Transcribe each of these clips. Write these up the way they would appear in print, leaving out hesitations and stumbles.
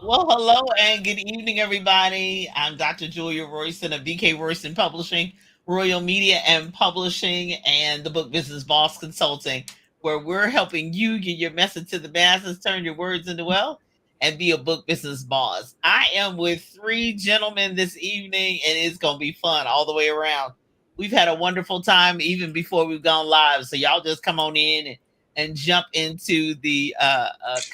Well, hello and good evening, everybody. I'm Dr. Julia Royston of BK Royston Publishing, Royal Media and Publishing, and the Book Business Boss Consulting, where we're helping you get your message to the masses, turn your words into wealth, and be a book business boss. I am with three gentlemen this evening, and it's going to be fun all the way around. We've had a wonderful time even before we've gone live, so y'all just come on in and jump into the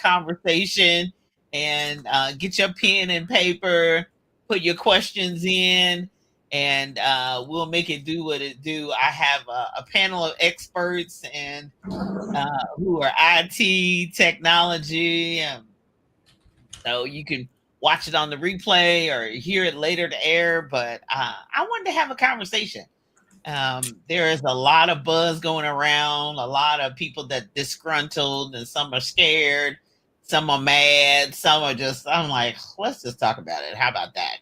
conversation and get your pen and paper, put your questions in, and we'll make it do what it do. I have a panel of experts and who are IT technology, so you can watch it on the replay or hear it later to air. But I wanted to have a conversation. There is a lot of buzz going around, a lot of people that disgruntled, and some are scared, some are mad, some are just, I'm like, let's just talk about it. How about that?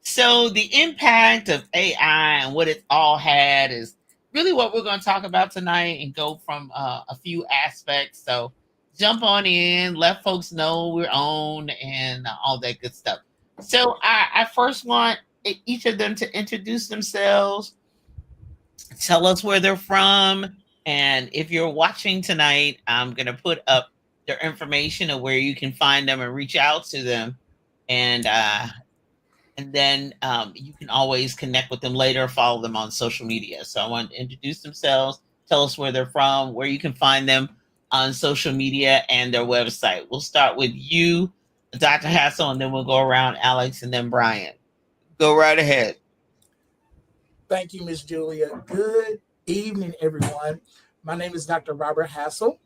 So, the impact of AI and what it's all had is really what we're going to talk about tonight and go from a few aspects. So, jump on in, let folks know we're on and all that good stuff. So, I first want each of them to introduce themselves, tell us where they're from. And if you're watching tonight, I'm going to put up their information of where you can find them and reach out to them. And then you can always connect with them later, follow them on social media. So I want to introduce themselves, tell us where they're from, where you can find them on social media and their website. We'll start with you, Dr. Hassel, and then we'll go around Alex and then Brian. Go right ahead. Thank you, Miss Julia. Good evening, everyone. My name is Dr. Robert Hassel.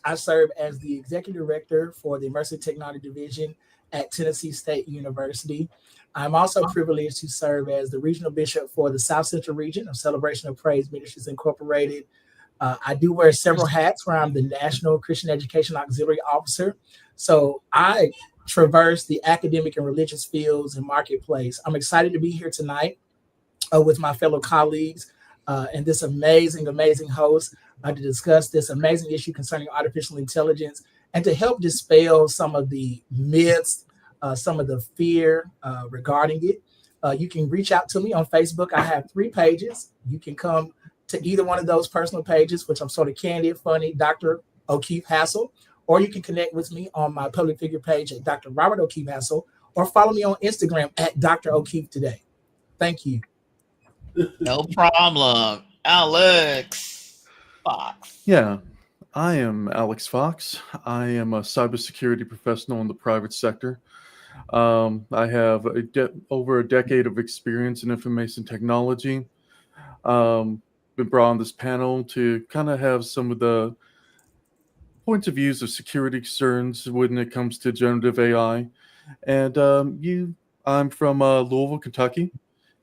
I serve as the Executive Director for the Immersive Technology Division at Tennessee State University. I'm also privileged to serve as the Regional Bishop for the South Central Region of Celebration of Praise Ministries Incorporated. I do wear several hats where I'm the National Christian Education Auxiliary Officer. So I traverse the academic and religious fields and marketplace. I'm excited to be here tonight with my fellow colleagues and this amazing host to discuss this amazing issue concerning artificial intelligence and to help dispel some of the myths, some of the fear regarding it. You can reach out to me on Facebook. I have 3 pages. You can come to either one of those personal pages, which I'm sort of candid, funny, Dr. O'Keefe Hassel, or you can connect with me on my public figure page at Dr. Robert O'Keefe Hassel, or follow me on Instagram at Dr. O'Keefe Today. Thank you. No problem. Alex Fox. Yeah, I am Alex Fox. I am a cybersecurity professional in the private sector. I have over a decade of experience in information technology. Been brought on this panel to kind of have some of the points of views of security concerns when it comes to generative AI. And I'm from Louisville, Kentucky.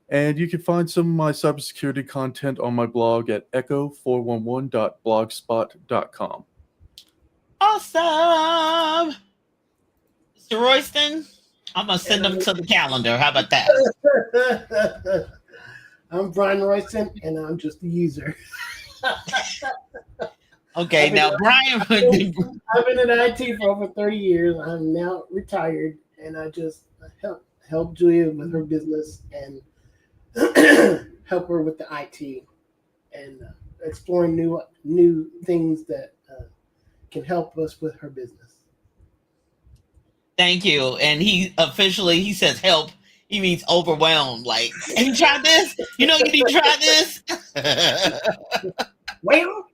And you can find some of my cybersecurity content on my blog at echo411.blogspot.com. Awesome. Mr. Royston, I'm going to send them to the calendar. How about that? I'm Brian Royston, and I'm just a user. Okay, now Brian. I've been in IT for over 30 years. I'm now retired, and I just help Julia with her business and help her with the IT and exploring new things that can help us with her business. Thank you. And he says help. He means overwhelmed. Like, have you tried this? You know, you need to try this. Well,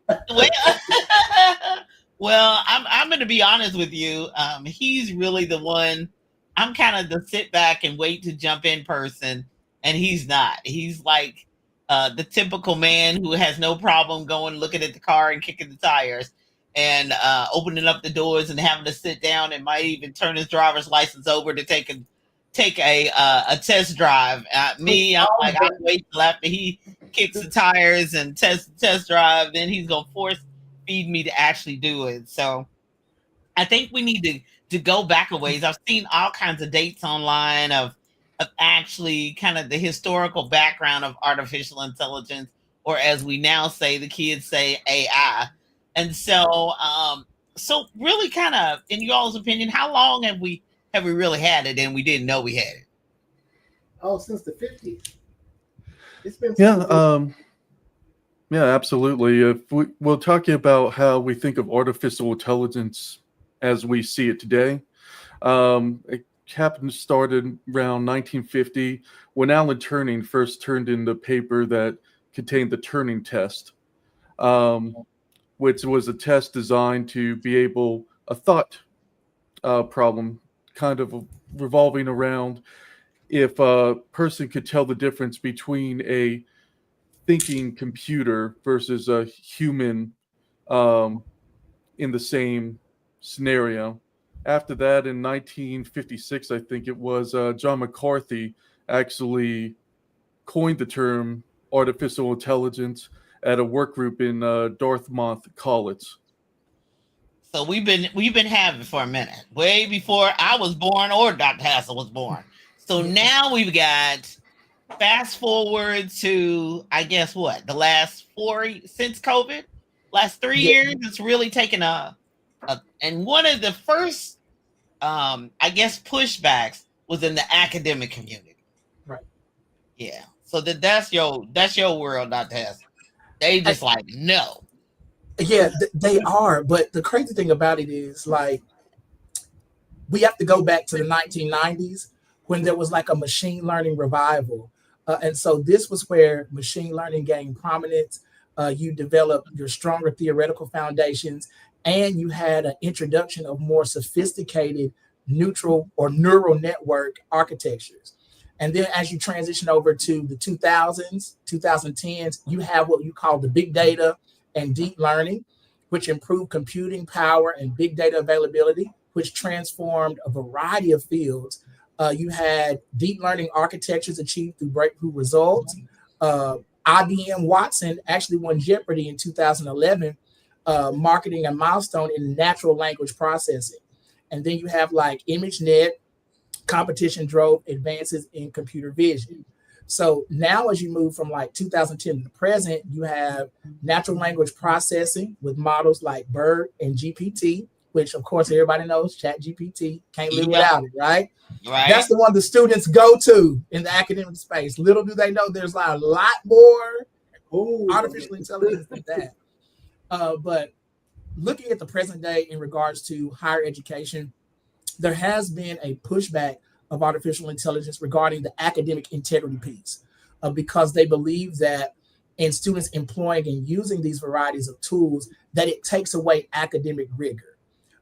well, I'm going to be honest with you. He's really the one. I'm kind of the sit back and wait to jump in person, and he's not. He's like the typical man who has no problem going looking at the car and kicking the tires and opening up the doors and having to sit down and might even turn his driver's license over to take a test drive. I'm like, I'll wait till after he kicks the tires and test drive, then he's gonna force feed me to actually do it. So I think we need to go back a ways. I've seen all kinds of dates online of actually kind of the historical background of artificial intelligence, or as we now say, the kids say AI. And so so really kind of in y'all's opinion, how long have we have we really had it and we didn't know we had it? Oh, since the 50s. It's been Yeah, absolutely. If we're talking about how we think of artificial intelligence as we see it today. It started around 1950 when Alan Turing first turned in the paper that contained the Turing test, which was a test designed to be a thought problem, kind of revolving around if a person could tell the difference between a thinking computer versus a human in the same scenario. After that, in 1956, I think it was, John McCarthy actually coined the term artificial intelligence at a work group in Dartmouth College. So we've been having it for a minute, way before I was born or Dr. Hassel was born. So now we've got, fast forward to, I guess what, the last since COVID, last 3 years, it's really taken and one of the first, I guess, pushbacks was in the academic community. Right. Yeah. So that's your world, Dr. Hassel. They just like, no. Yeah, they are. But the crazy thing about it is, like, we have to go back to the 1990s when there was like a machine learning revival. And so this was where machine learning gained prominence. You developed your stronger theoretical foundations, and you had an introduction of more sophisticated neutral or neural network architectures. And then as you transition over to the 2000s, 2010s, you have what you call the big data and deep learning, which improved computing power and big data availability, which transformed a variety of fields. You had deep learning architectures achieved through breakthrough results. IBM Watson actually won Jeopardy in 2011, marketing a milestone in natural language processing. And then you have like ImageNet, competition drove advances in computer vision. So now as you move from like 2010 to the present, you have natural language processing with models like BERT and GPT, which of course everybody knows, ChatGPT, can't live without it, right? Right. That's the one the students go to in the academic space. Little do they know there's a lot more artificial intelligence than that. But looking at the present day in regards to higher education, there has been a pushback of artificial intelligence regarding the academic integrity piece, because they believe that in students employing and using these varieties of tools, that it takes away academic rigor.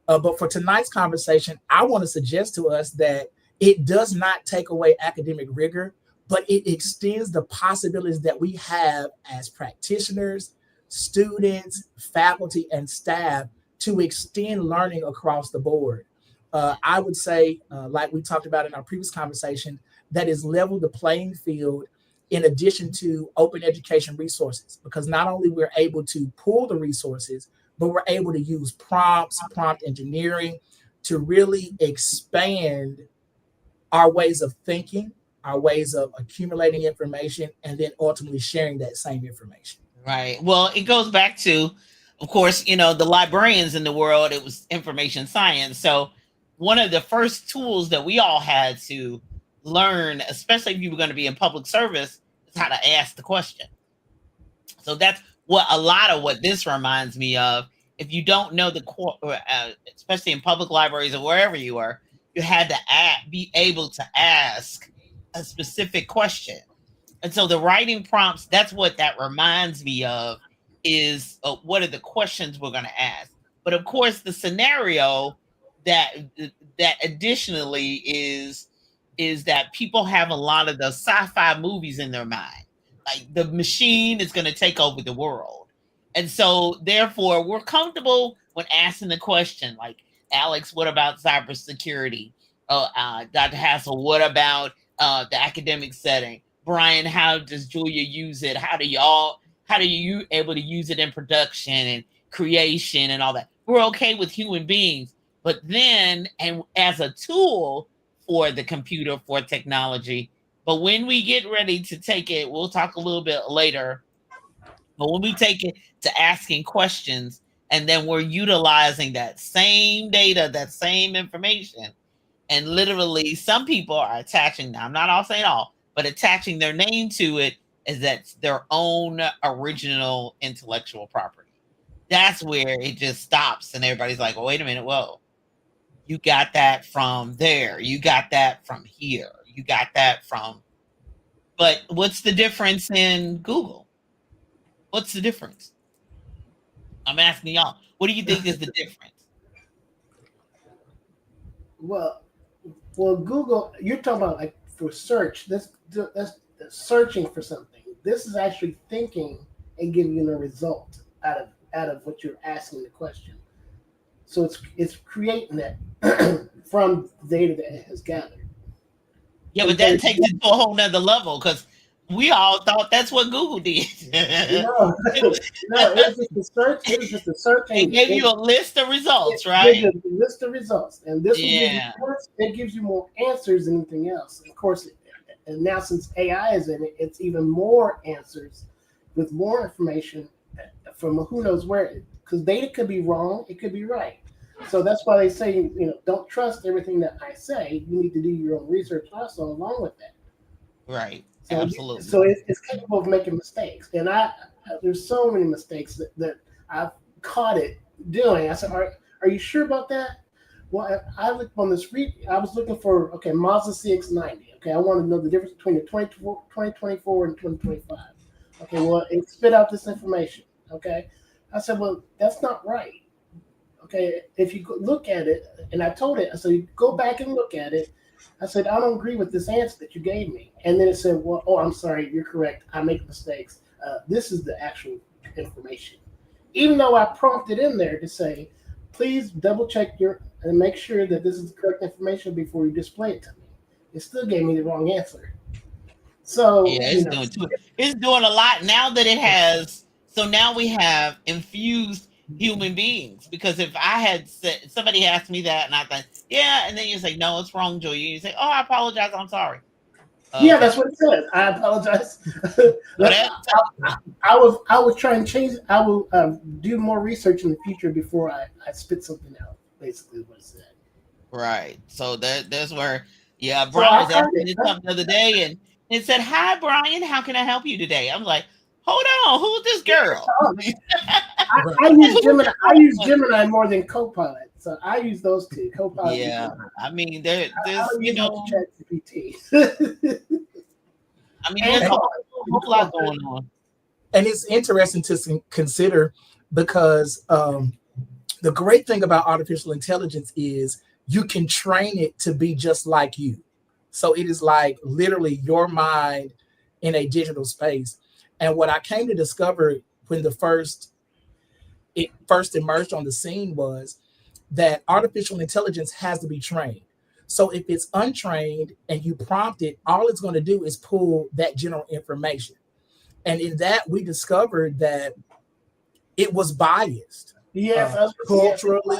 But for tonight's conversation, I want to suggest to us that it does not take away academic rigor, but it extends the possibilities that we have as practitioners, students, faculty, and staff to extend learning across the board. I would say, like we talked about in our previous conversation, that is level the playing field in addition to open education resources, because not only we're able to pull the resources, but we're able to use prompts, prompt engineering to really expand our ways of thinking, our ways of accumulating information, and then ultimately sharing that same information. Right. Well, it goes back to, of course, the librarians in the world, it was information science. So one of the first tools that we all had to learn, especially if you were going to be in public service, is how to ask the question. So that's what a lot of what this reminds me of. If you don't know especially in public libraries or wherever you are, you had to be able to ask a specific question. And so the writing prompts, that's what that reminds me of, is what are the questions we're going to ask. But of course, the scenario that additionally is that people have a lot of the sci-fi movies in their mind. Like the machine is going to take over the world. And so therefore we're comfortable when asking the question, like, Alex, what about cybersecurity? Dr. Hassel, what about the academic setting? Brian, how does Julia use it? How do you able to use it in production and creation and all that? We're okay with human beings, but then, and as a tool for the computer, for technology. But when we get ready to take it, we'll talk a little bit later. But when we take it to asking questions, and then we're utilizing that same data, that same information, And literally, some people are attaching, now I'm not all saying all, but attaching their name to it as that's their own original intellectual property. That's where it just stops. And everybody's like, well, wait a minute, whoa. You got that from there. You got that from here. You got that from. But what's the difference in Google? What's the difference? I'm asking y'all. What do you think is the difference? Well, Google, you're talking about like for search. That's searching for something. This is actually thinking and giving you a result out of what you're asking the question. So it's creating that from data that it has gathered. Yeah, but that takes it to a whole nother level because we all thought that's what Google did. No, it's just the search. It's just the search. It gave you a list of results, It right? gives you a list of results, and this it gives you more answers than anything else. Of course, and now since AI is in it, it's even more answers with more information from who knows where. Because data could be wrong, it could be right. So that's why they say, don't trust everything that I say. You need to do your own research also along with that. Right. So, Absolutely. So it's capable of making mistakes, and there's so many mistakes that I've caught it doing. I said, "Are you sure about that?" Well, I looked on this. I was looking for Mazda CX-90. Okay, I want to know the difference between the 2024 and 2025. Okay, well, it spit out this information. Okay, I said, well, that's not right. Okay, if you look at it, and I told it, I said, you go back and look at it. I said, I don't agree with this answer that you gave me. And then it said, well, oh, I'm sorry, you're correct. I make mistakes. This is the actual information. Even though I prompted in there to say, please double check and make sure that this is the correct information before you display it to me. It still gave me the wrong answer. So yeah, it's doing a lot now that it has. So now we have infused human beings, because if I had said, somebody asked me that and I thought, yeah, and then you say, no, it's wrong, Julia. You say, oh, I apologize, I'm sorry. Yeah, that's what it says. I apologize. I will try and change it. I will do more research in the future before I spit something out. Basically, what it said. Right. So that's where, Brian was asking me something the other day, and it said, "Hi, Brian. How can I help you today?" I'm like, "Hold on, who's this girl?" I use Gemini. I use Gemini more than Copilot, so I use those two. Copilot. Yeah, I mean, there's ChatGPT. I mean, there's a whole lot going on, and it's interesting to consider because the great thing about artificial intelligence is you can train it to be just like you. So it is like literally your mind in a digital space. And what I came to discover when it first emerged on the scene was that artificial intelligence has to be trained. So if it's untrained and you prompt it, all it's going to do is pull that general information. And in that, we discovered that it was biased. Yes, culturally,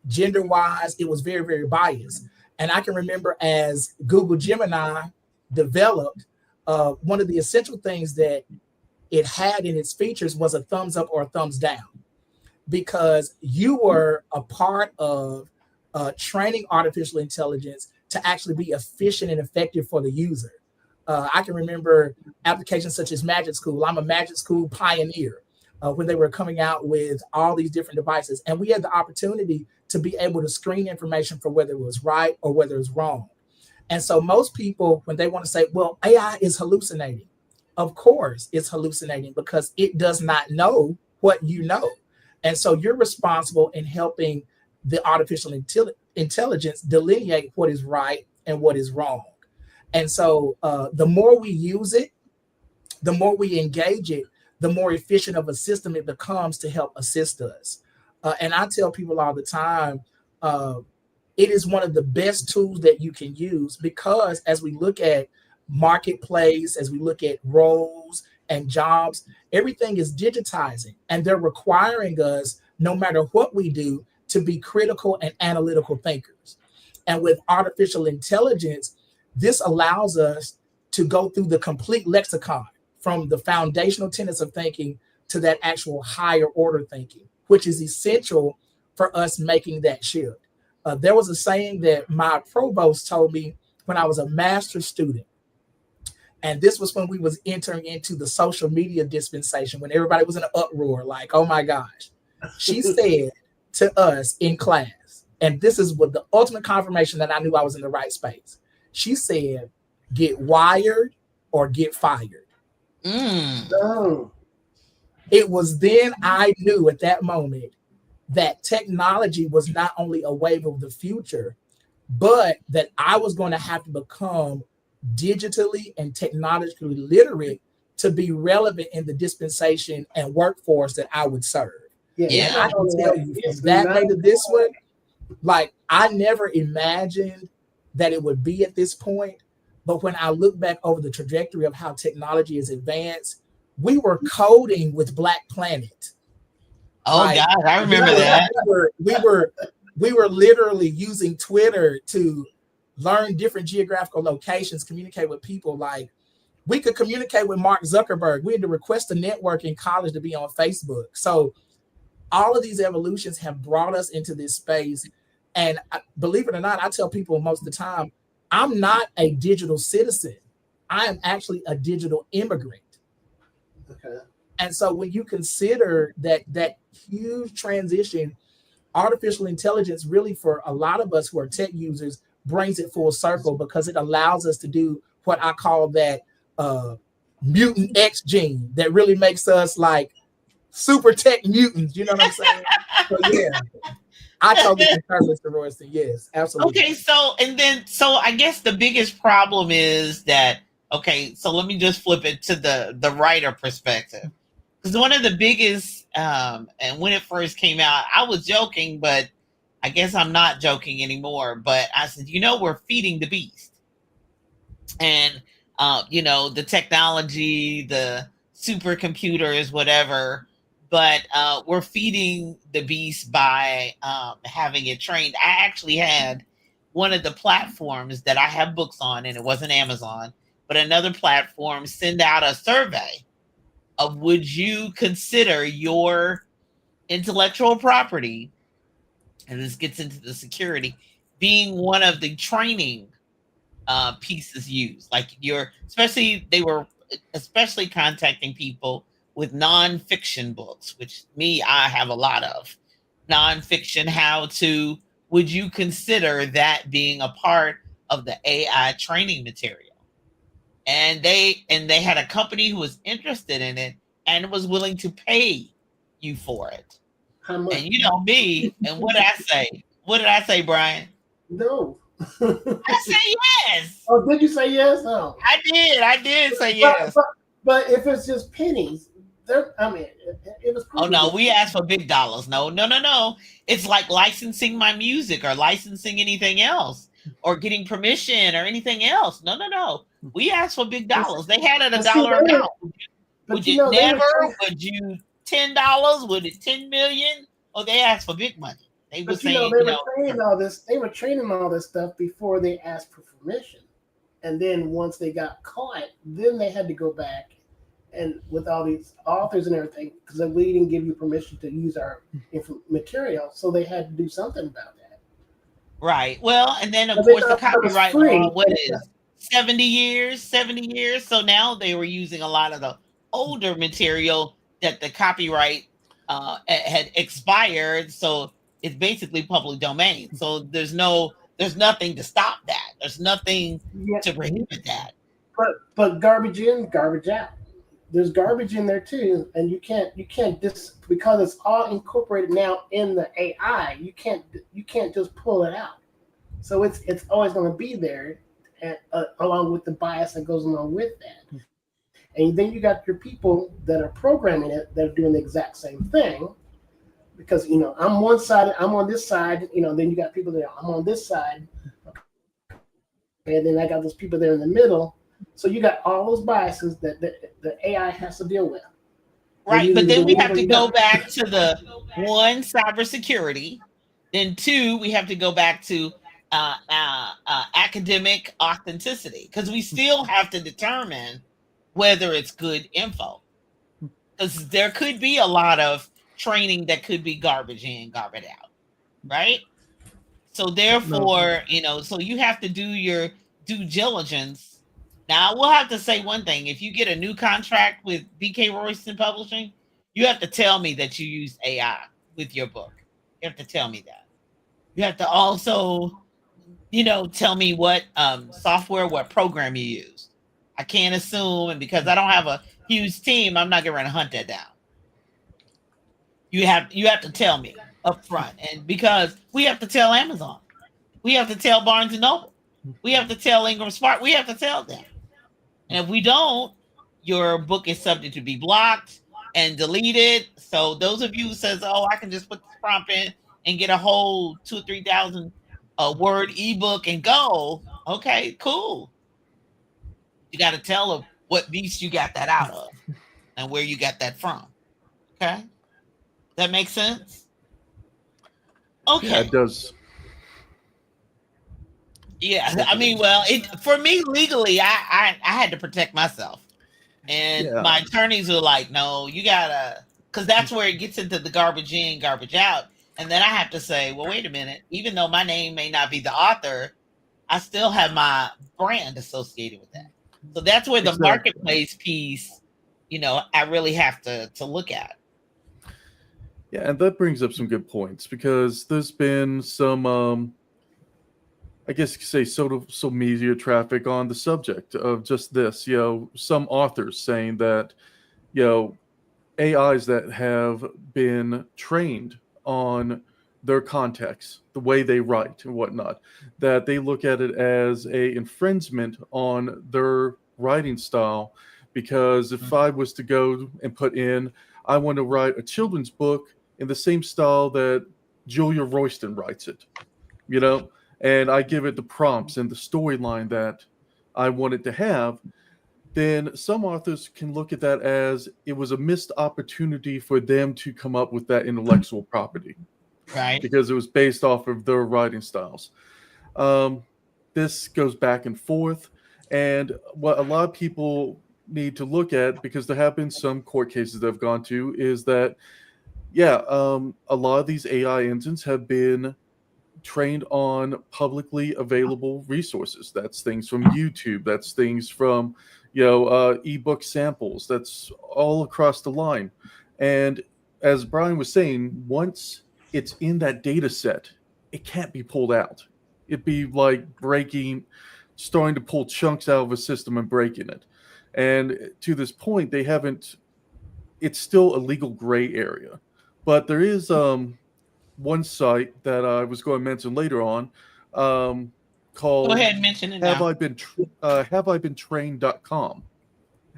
gender-wise, it was very, very biased. And I can remember as Google Gemini developed, one of the essential things that it had in its features was a thumbs up or a thumbs down, because you were a part of training artificial intelligence to actually be efficient and effective for the user. I can remember applications such as Magic School. I'm a Magic School pioneer when they were coming out with all these different devices. And we had the opportunity to be able to screen information for whether it was right or whether it was wrong. And so most people, when they want to say, well, AI is hallucinating, of course it's hallucinating because it does not know what you know. And so you're responsible in helping the artificial intelligence delineate what is right and what is wrong. And so the more we use it, the more we engage it, the more efficient of a system it becomes to help assist us. And I tell people all the time, it is one of the best tools that you can use, because as we look at marketplace, as we look at roles and jobs, everything is digitizing, and they're requiring us, no matter what we do, to be critical and analytical thinkers. And with artificial intelligence, this allows us to go through the complete lexicon, from the foundational tenets of thinking to that actual higher order thinking, which is essential for us making that shift. there was a saying that my provost told me when I was a master's student. And this was when we was entering into the social media dispensation, when everybody was in an uproar, like, oh my gosh. She said to us in class, and this is what the ultimate confirmation that I knew I was in the right space. She said, get wired or get fired. Oh. It was then I knew at that moment that technology was not only a wave of the future, but that I was going to have to become digitally and technologically literate to be relevant in the dispensation and workforce that I would serve. Yeah. And I can tell you from that day to this one, like I never imagined that it would be at this point. But when I look back over the trajectory of how technology is advanced, we were coding with Black Planet. Oh Like, God, I remember that. We were literally using Twitter to learn different geographical locations, communicate with people. Like we could communicate with Mark Zuckerberg. We had to request a network in college to be on Facebook. So all of these evolutions have brought us into this space. And believe it or not, I tell people most of the time, I'm not a digital citizen. I am actually a digital immigrant. Okay. And so when you consider that huge transition, artificial intelligence really for a lot of us who are tech users brings it full circle because it allows us to do what I call that mutant X gene that really makes us like super tech mutants. You know what I'm saying? So yeah, I totally concur, Mr. Royston. Yes, absolutely. Okay, so I guess the biggest problem is that, okay, so let me just flip it to the writer perspective. Because one of the biggest, and when it first came out, I was joking, but I guess I'm not joking anymore. But I said, we're feeding the beast. And, the technology, the supercomputers, whatever, but we're feeding the beast by having it trained. I actually had one of the platforms that I have books on, and it wasn't Amazon, but another platform send out a survey of would you consider your intellectual property, and this gets into the security, being one of the training pieces used. Like they were especially contacting people with nonfiction books, which I have a lot of nonfiction. Would you consider that being a part of the AI training material? And they had a company who was interested in it and was willing to pay you for it. How much? And you know me, and what did I say? What did I say, Brian? No. I said yes. Oh, did you say yes? No. I did say yes. But if it's just pennies, it was. Oh no, we asked for big dollars. No. It's like licensing my music or licensing anything else or getting permission or anything else. No. We asked for big dollars. They had it $1 amount. Would you never? Would you $10? Would it 10 million? Or they asked for big money. They were saying, they were training all this. They were training all this stuff before they asked for permission, and then once they got caught, then they had to go back and with all these authors and everything because we didn't give you permission to use our material, so they had to do something about that. Right. Well, and then of course the copyright law. What is 70 years? 70 years. So now they were using a lot of the older material that the copyright had expired. So it's basically public domain. So there's nothing to stop that. There's nothing to prohibit that. But garbage in, garbage out. There's garbage in there too, and you can't because it's all incorporated now in the AI. You can't just pull it out. So it's always going to be there, along with the bias that goes along with that. And then you got your people that are programming it that are doing the exact same thing. Because I'm one side, I'm on this side. Then you got people that I'm on this side, and then I got those people there in the middle. So you got all those biases that the AI has to deal with. Right, but then we have to go back to the one, cybersecurity. Then two, we have to go back to academic authenticity because we still have to determine whether it's good info. Because there could be a lot of training that could be garbage in, garbage out, right? So therefore, so you have to do your due diligence. Now, I will have to say one thing. If you get a new contract with BK Royston Publishing, you have to tell me that you use AI with your book. You have to tell me that. You have to also, tell me what software, what program you use. I can't assume, and because I don't have a huge team, I'm not going to hunt that down. You have to tell me up front, and because we have to tell Amazon, we have to tell Barnes and Noble, we have to tell Ingram Spark, we have to tell them. And if we don't, your book is subject to be blocked and deleted. So those of you who says, "Oh, I can just put this prompt in and get a whole 2,000 or 3,000 word ebook and go," okay, cool. You got to tell them what beast you got that out of and where you got that from. Okay, that makes sense. Okay, Yeah, it does. Yeah, I mean, well, for me legally, I had to protect myself, and my attorneys were like, "No, you gotta," because that's where it gets into the garbage in, garbage out, and then I have to say, "Well, wait a minute. Even though my name may not be the author, I still have my brand associated with that." So that's where the marketplace piece, I really have to look at. Yeah, and that brings up some good points because there's been some, I guess you could say, social media traffic on the subject of just this. Some authors saying that, AIs that have been trained on their context, the way they write and whatnot, that they look at it as a infringement on their writing style. Because if I was to go and put in, I want to write a children's book in the same style that Julia Royston writes it, and I give it the prompts and the storyline that I want it to have, then some authors can look at that as it was a missed opportunity for them to come up with that intellectual property. Right. Because it was based off of their writing styles. This goes back and forth. And what a lot of people need to look at, because there have been some court cases that I've gone to, is that, a lot of these AI engines have been trained on publicly available resources. That's things from YouTube. That's things from, ebook samples. That's all across the line. And as Brian was saying, once it's in that data set, it can't be pulled out. It'd be like starting to pull chunks out of a system and breaking it. And to this point, it's still a legal gray area. But there is one site that I was going to mention later on called Go ahead and mention it Have now. I Been Trained.com.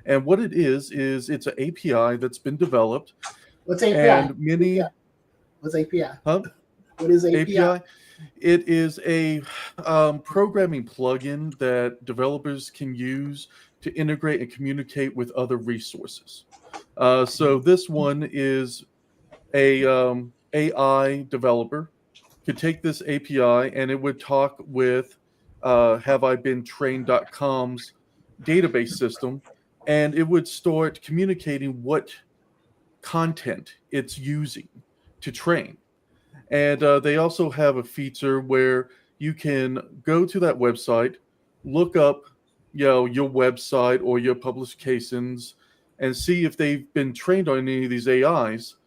And what it is it's an API that's been developed. What's API? And What's API? Huh? What is API? It is a programming plugin that developers can use to integrate and communicate with other resources. So this one is a AI developer could take this API and it would talk with HaveIBeenTrained.com's database system, and it would start communicating what content it's using to train. And they also have a feature where you can go to that website, look up, your website or your publications, and see if they've been trained on any of these AIs.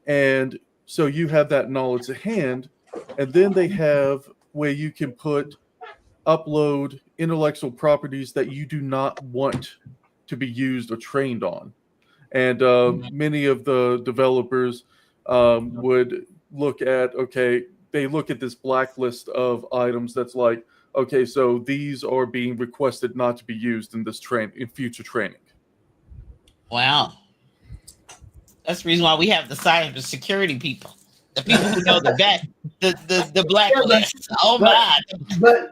And so you have that knowledge at hand. And then they have where you can upload intellectual properties that you do not want to be used or trained on. And many of the developers would look at, they look at this blacklist of items that's like, okay, so these are being requested not to be used in in future training. Wow. That's the reason why we have the cybersecurity people. The people who know the blacklist. Oh my. But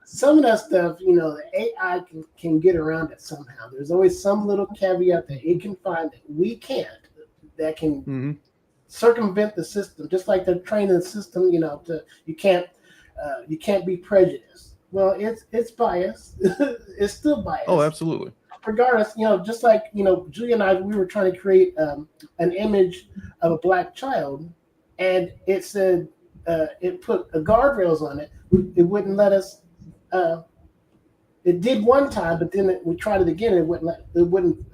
some of that stuff, the AI can get around it somehow. There's always some little caveat that it can find that we can't, that can circumvent the system, just like they're training the system, you can't be prejudiced. Well, it's biased. It's still biased. Oh, absolutely. Regardless, just like, Julia and I, we were trying to create an image of a black child, and it said it put guardrails on it. It wouldn't let us. It did one time, but then we tried it again. And it wouldn't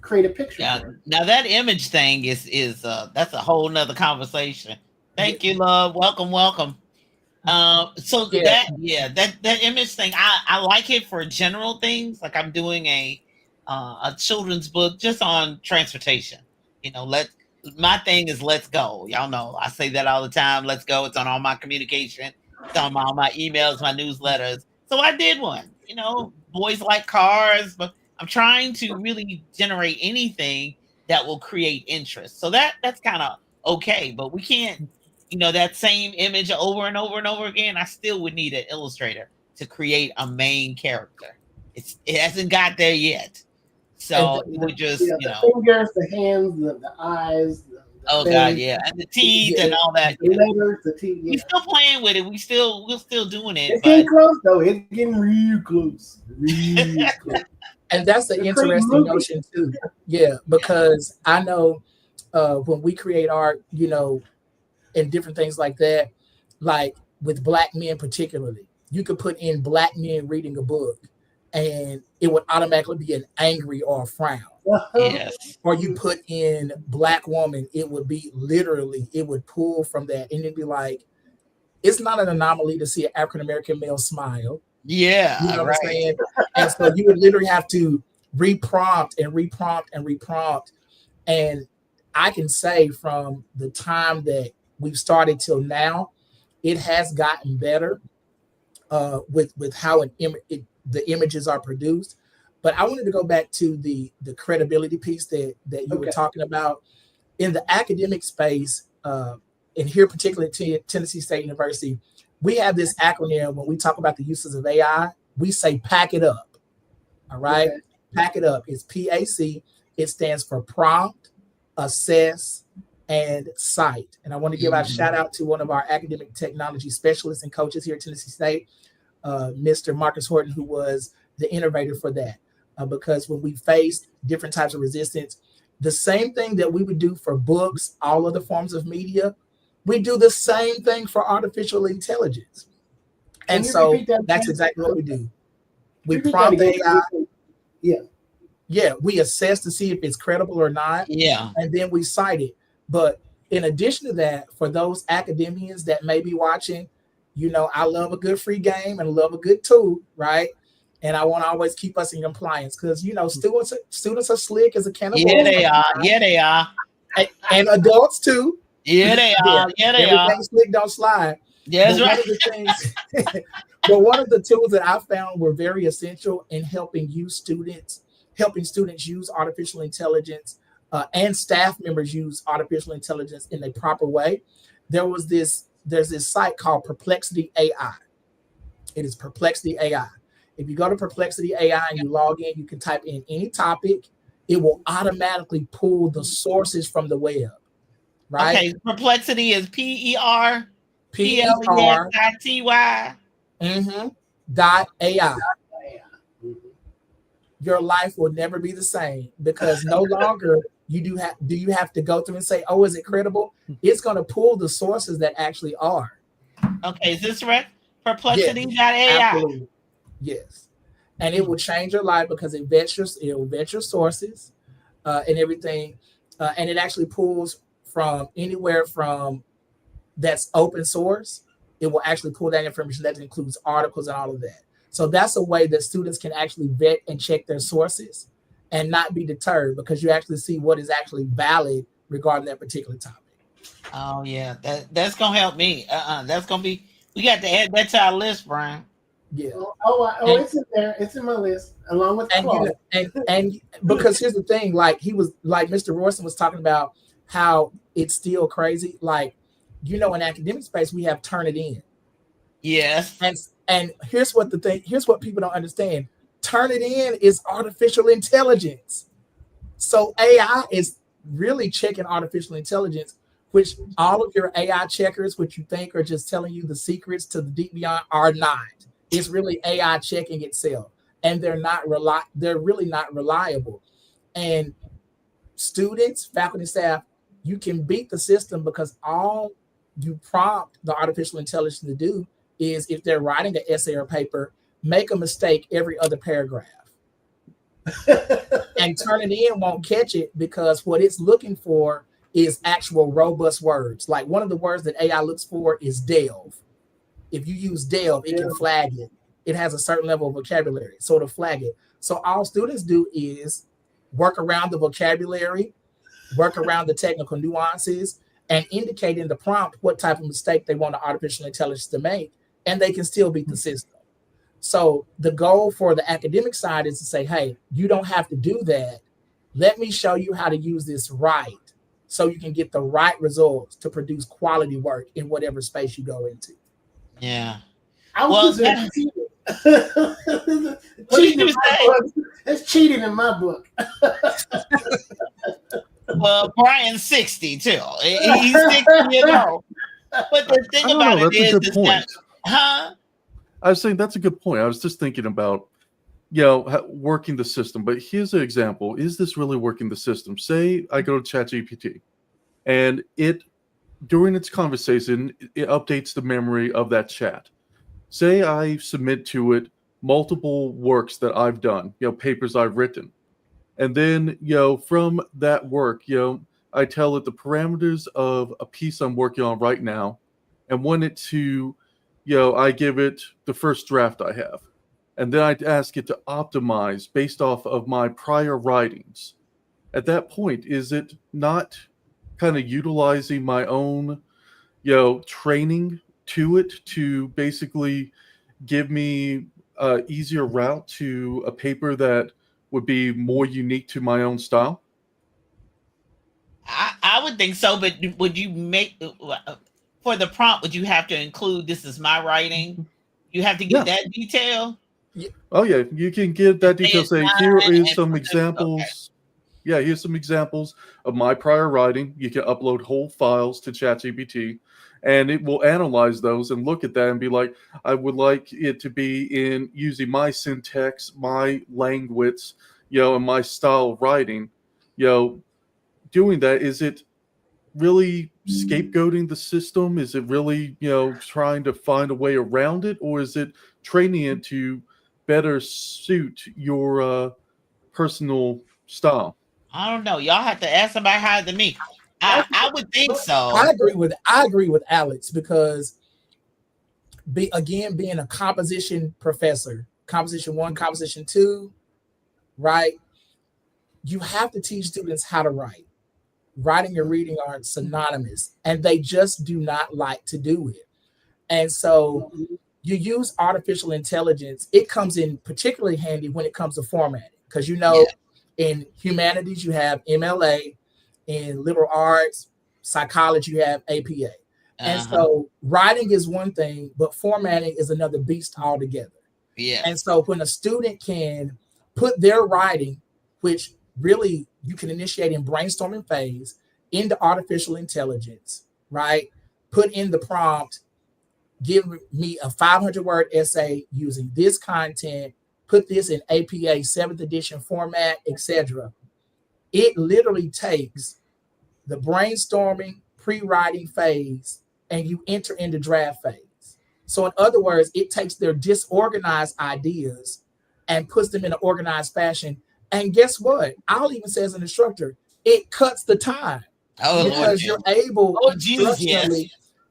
create a picture. Yeah. For it. Now that image thing is that's a whole nother conversation. Thank you, love. Welcome, welcome. So that image thing, I like it for general things. Like I'm doing a children's book just on transportation. You know, my thing is let's go. Y'all know I say that all the time. Let's go. It's on all my communication. It's on all my emails, my newsletters. So I did one. You know, boys like cars, but I'm trying to really generate anything that will create interest. So that's kind of okay, but we can't, you know, that same image over and over and over again. I still would need an illustrator to create a main character. It hasn't got there yet. So it would just, you the know, fingers, the hands, the eyes. oh god, yeah, and the teeth and all that. The letters, the teeth. We're still playing with it. We're still doing it. It's getting close though. It's getting real close. Real close. And that's the interesting notion too. Yeah, because I know when we create art, you know, and different things like that, like with Black men particularly, you could put in Black men reading a book and it would automatically be an angry or a frown. Yes. Or you put in Black woman, it would be literally, it would pull from that. And it'd be like, it's not an anomaly to see an African-American male smile. Yeah. You know what I'm saying? And so you would literally have to reprompt. And I can say from the time that we've started till now, it has gotten better with how the images are produced. But I wanted to go back to the credibility piece that you were talking about. In the academic space, and here particularly at Tennessee State University, we have this acronym when we talk about the uses of AI. We say pack it up. All right? Okay. Pack it up. It's PAC. It stands for prompt, assess, and cite. And I want to give a shout out to one of our academic technology specialists and coaches here at Tennessee State, Mr. Marcus Horton, who was the innovator for that. Because when we faced different types of resistance, the same thing that we would do for books, all other forms of media, we do the same thing for artificial intelligence. And so that's exactly what we do. We prompt AI. Yeah, we assess to see if it's credible or not. Yeah. And then we cite it. But in addition to that, for those academians that may be watching, you know, I love a good free game and love a good tool, right? And I want to always keep us in compliance because, you know, students are slick as a can of Yeah, they are. Yeah, they are. And adults too. Yeah, they are. Yeah, they are. Everything slick don't slide. Yeah, that's right. But one of the tools that I found were very essential in helping students use artificial intelligence and staff members use artificial intelligence in a proper way. There's this site called Perplexity AI. It is Perplexity AI. If you go to Perplexity AI and you log in, you can type in any topic. It will automatically pull the sources from the web. Right? Okay, Perplexity is PERPLEX.TY. .ai. Your life will never be the same because no longer do you have to go through and say, oh, is it credible? It's going to pull the sources that actually are. Okay, is this right? Perplexity.ai. Yes, absolutely. Yes. And it will change your life because it will vet your sources and everything. And it actually pulls from anywhere from that's open source. It will actually pull that information that includes articles and all of that. So that's a way that students can actually vet and check their sources and not be deterred because you actually see what is actually valid regarding that particular topic. Oh yeah, that's gonna help me. That's gonna be. We got to add that to our list, Brian. Yeah. It's in there. It's in my list along with and because here's the thing, like Mr. Royston was talking about how it's still crazy. Like, you know, in academic space, we have Turnitin. Yes. And here's what people don't understand. Turnitin is artificial intelligence. So AI is really checking artificial intelligence, which all of your AI checkers, which you think are just telling you the secrets to the deep beyond, are not. It's really AI checking itself. And they're really not reliable. And students, faculty, staff, you can beat the system because all you prompt the artificial intelligence to do is, if they're writing an essay or paper, make a mistake every other paragraph. And Turnitin won't catch it, because what it's looking for is actual robust words. Like, one of the words that AI looks for is delve. If you use delve, it can flag it. It has a certain level of vocabulary, so it'll flag it. So all students do is work around the vocabulary, work around the technical nuances, and indicate in the prompt what type of mistake they want the artificial intelligence to make, and they can still beat the system. So the goal for the academic side is to say, hey, you don't have to do that. Let me show you how to use this right, so you can get the right results to produce quality work in whatever space you go into. Yeah. What did you say? That's cheating in my book. Well, Brian's 60 too. He's 60 years old. But the thing about it is, that's a good point. Huh? I was saying that's a good point. I was just thinking about, working the system. But here's an example. Is this really working the system? Say I go to ChatGPT, and during its conversation, it updates the memory of that chat. Say I submit to it multiple works that I've done, papers I've written. And then, from that work, I tell it the parameters of a piece I'm working on right now, and want it to, I give it the first draft I have. And then I ask it to optimize based off of my prior writings. At that point, is it not kind of utilizing my own, training to it to basically give me an easier route to a paper that would be more unique to my own style? I would think so, but would you make, for the prompt, would you have to include, this is my writing? You have to get that detail? Oh yeah, you can get that detail. Say, here is some examples. Okay. Yeah, here's some examples of my prior writing. You can upload whole files to ChatGPT, and it will analyze those and look at that and be like, I would like it to be in using my syntax, my language, and my style of writing. Doing that, is it really scapegoating the system? Is it really, trying to find a way around it? Or is it training it to better suit your personal style? I don't know. Y'all have to ask somebody higher than me. I would think so. I agree with Alex, because being a composition professor, composition 1, composition 2, right? You have to teach students how to write. Writing and reading are synonymous, and they just do not like to do it. And so you use artificial intelligence. It comes in particularly handy when it comes to formatting, because in humanities you have MLA, in liberal arts, psychology you have APA. And so writing is one thing, but formatting is another beast altogether. Yeah. And so when a student can put their writing, which really you can initiate in brainstorming phase, into artificial intelligence, right? Put in the prompt, give me a 500-word essay using this content, put this in APA 7th edition format, etc. It literally takes the brainstorming, pre-writing phase, and you enter into draft phase. So in other words, it takes their disorganized ideas and puts them in an organized fashion. And guess what? I'll even say as an instructor, it cuts the time. Because you're able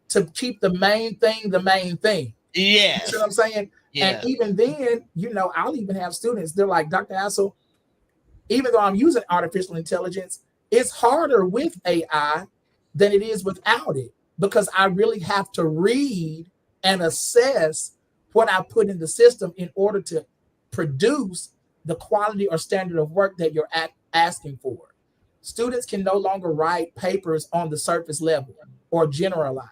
to keep the main thing the main thing. Yeah. You know what I'm saying? Yeah. And even then, I'll even have students, they're like, Dr. Hassel, even though I'm using artificial intelligence, it's harder with AI than it is without it, because I really have to read and assess what I put in the system in order to produce the quality or standard of work that you're asking for. Students can no longer write papers on the surface level or generalize,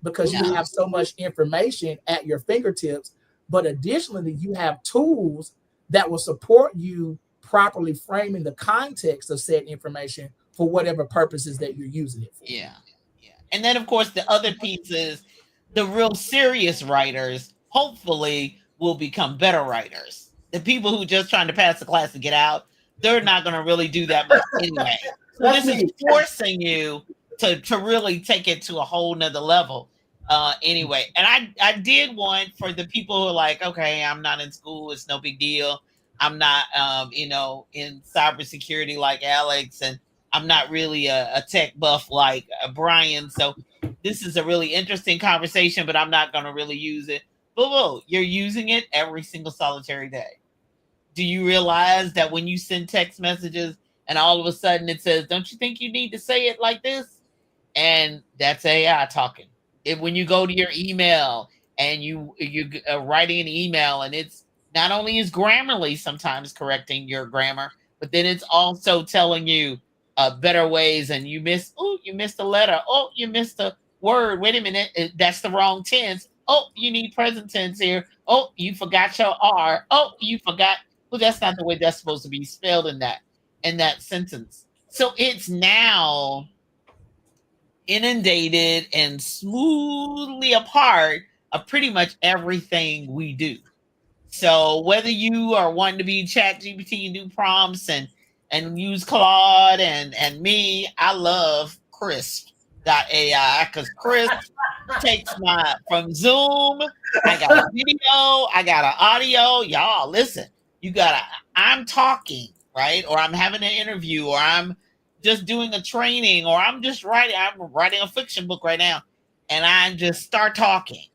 because you have so much information at your fingertips. But additionally, you have tools that will support you properly framing the context of said information for whatever purposes that you're using it for. Yeah. And then, of course, the other piece is the real serious writers, hopefully, will become better writers. The people who just trying to pass the class to get out, they're not going to really do that much anyway. So this is forcing you to really take it to a whole nother level. Anyway, and I did one for the people who are like, okay, I'm not in school, it's no big deal. I'm not in cybersecurity like Alex, and I'm not really a tech buff like Brian. So this is a really interesting conversation, but I'm not going to really use it. But you're using it every single solitary day. Do you realize that when you send text messages and all of a sudden it says, don't you think you need to say it like this? And that's AI talking. When you go to your email and you're writing an email, and it's not only is Grammarly sometimes correcting your grammar, but then it's also telling you better ways. And you missed a letter. Oh, you missed a word. Wait a minute, that's the wrong tense. Oh, you need present tense here. Oh, you forgot your R. Oh, you forgot. Well, that's not the way that's supposed to be spelled in that sentence. So it's now inundated and smoothly a part of pretty much everything we do. So whether you are wanting to be ChatGPT and do prompts and use Claude and me, I love Crisp.ai because Crisp takes my from Zoom. I got a video, I got an audio. Y'all listen. I'm talking, right? Or I'm having an interview, or I'm just doing a training, or I'm writing a fiction book right now, and I just start talking.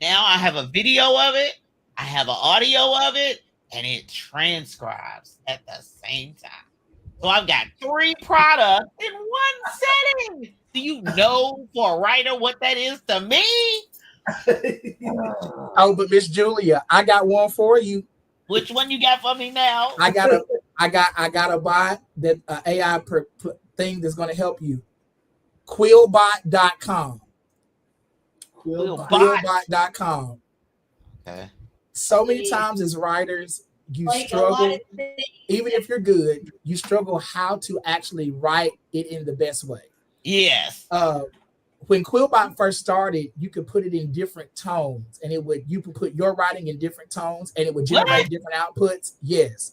Now I have a video of it, I have an audio of it, and it transcribes at the same time. So I've got 3 products in one setting. Do you know for a writer what that is to me? Oh, but Miss Julia, I got one for you. Which one you got for me now? I got a bot that AI thing that's going to help you. Quillbot.com. Quillbot.com. Okay. So many times as writers, you struggle, even if you're good, you struggle how to actually write it in the best way. Yes. When Quillbot first started, you could put it in different tones, and you could put your writing in different tones, and it would generate different outputs. Yes.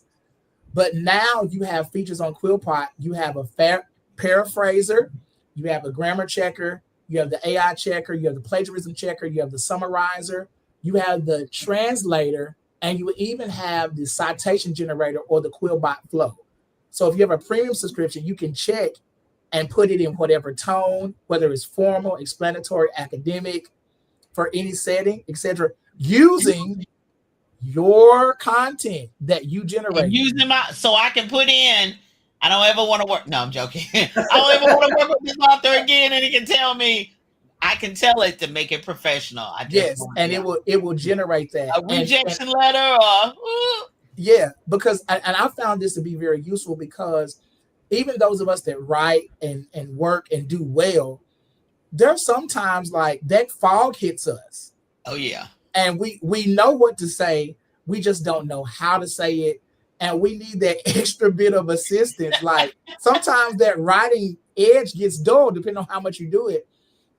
But now you have features on Quillbot. You have a paraphraser, you have a grammar checker, you have the AI checker, you have the plagiarism checker, you have the summarizer, you have the translator, and you even have the citation generator or the Quillbot flow. So if you have a premium subscription, you can check and put it in whatever tone, whether it's formal, explanatory, academic, for any setting, etc., using your content that you generate. And using so I can put in, I don't ever want to work. No, I'm joking. I don't ever want to work with this author again, and it can tell me, I can tell it to make it professional. Yes, and it will generate that. A rejection letter or yeah, because and I found this to be very useful because even those of us that write and work and do well, there's sometimes like that fog hits us. Oh yeah. And we know what to say, we just don't know how to say it, and we need that extra bit of assistance. Like sometimes that writing edge gets dull depending on how much you do it.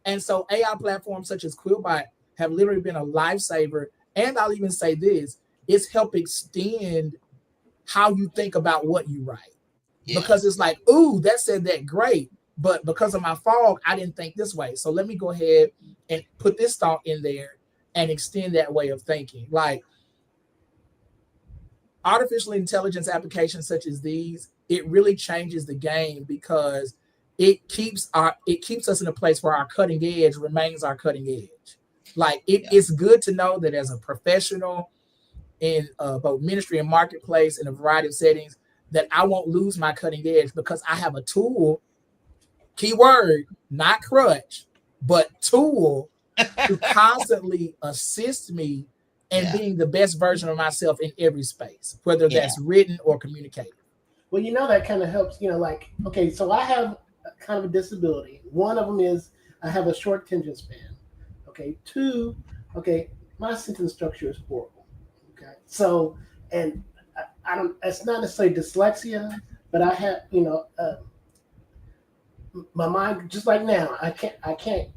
And so AI platforms such as Quillbot have literally been a lifesaver. And I'll even say this, it's helped extend how you think about what you write. Yeah. Because it's like, ooh, that said that great, but because of my fog, I didn't think this way. So let me go ahead and put this thought in there and extend that way of thinking. Like artificial intelligence applications such as these, it really changes the game because it keeps us in a place where our cutting edge remains our cutting edge. Like it's good to know that as a professional in both ministry and marketplace in a variety of settings, that I won't lose my cutting edge because I have a tool, keyword, not crutch, but tool to constantly assist me in being the best version of myself in every space, whether that's written or communicated. Well, that kind of helps, like, okay, so I have kind of a disability. One of them is I have a short attention span. Okay. 2, okay, my sentence structure is horrible. Okay. So, and I don't, it's not necessarily dyslexia, but I have, my mind, just like now, I can't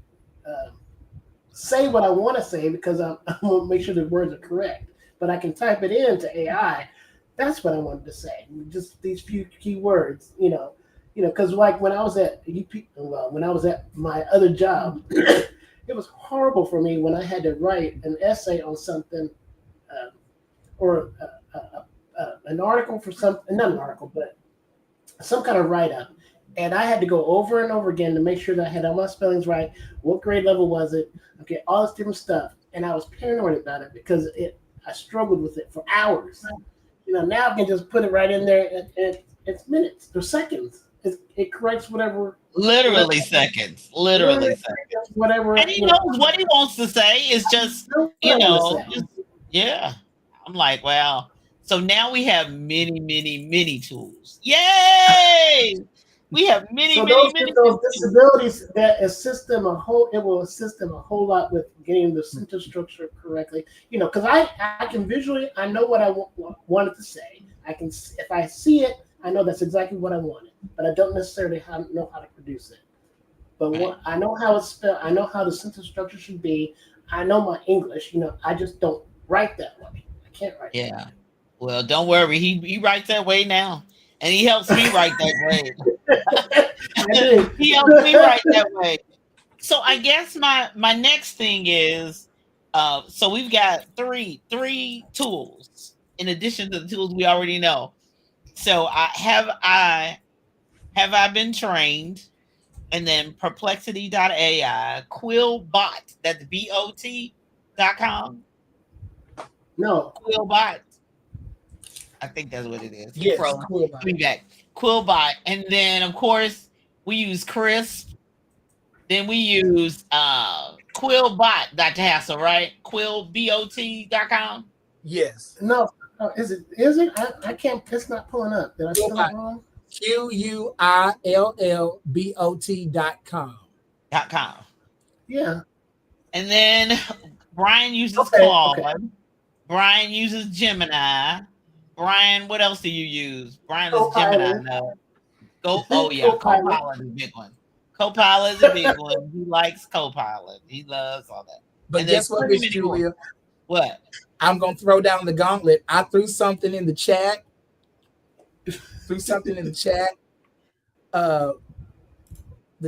say what I want to say because I want to make sure the words are correct, but I can type it into AI. That's what I wanted to say. Just these few key words, because like when I was at when I was at my other job, it was horrible for me when I had to write an essay on something, or an article for something, not an article, but some kind of write up. And I had to go over and over again to make sure that I had all my spellings right. What grade level was it? Okay, all this different stuff. And I was paranoid about it because I struggled with it for hours. Now I can just put it right in there, and it's minutes or seconds. It corrects whatever. Literally seconds. Literally seconds. Whatever. And he knows what he wants to say. It's just, yeah. I'm like, wow. So now we have many, many, many tools. Yay! We have many, so many, those, many those tools. disabilities that assist them a whole. It will assist them a whole lot with getting the sentence structure correctly. Because I can visually, I know what I wanted to say. I can, if I see it, I know that's exactly what I wanted, but I don't necessarily know how to produce it. But I know how it's spelled. I know how the sentence structure should be. I know my English. I just don't write that way. I can't write. Yeah. That way. Well, don't worry. He writes that way now, and he helps me write that way. He helps me write that way. So I guess my next thing is, so we've got three tools in addition to the tools we already know. So have I been trained, and then Perplexity.ai, Quillbot, that's BOT.com. No, Quillbot. I think that's what it is. Yes, Quillbot. Quillbot, and then of course we use Crisp. Then we use Quillbot, Dr. Hassel, right? Quillbot.com. Yes. No, is it? I can't. It's not pulling up. Did I spell it wrong? QUILLBOT.com. .com. Yeah. And then Brian uses Okay, Claude. okay. Brian uses Gemini. Brian, what else do you use? Brian is Copilot. Gemini. No. Copilot is a big one. Copilot is a big one. He likes Copilot. He loves all that. But And guess there's what, pretty Miss many Julia? more. What? I'm going to throw down the gauntlet. I threw something in the chat. The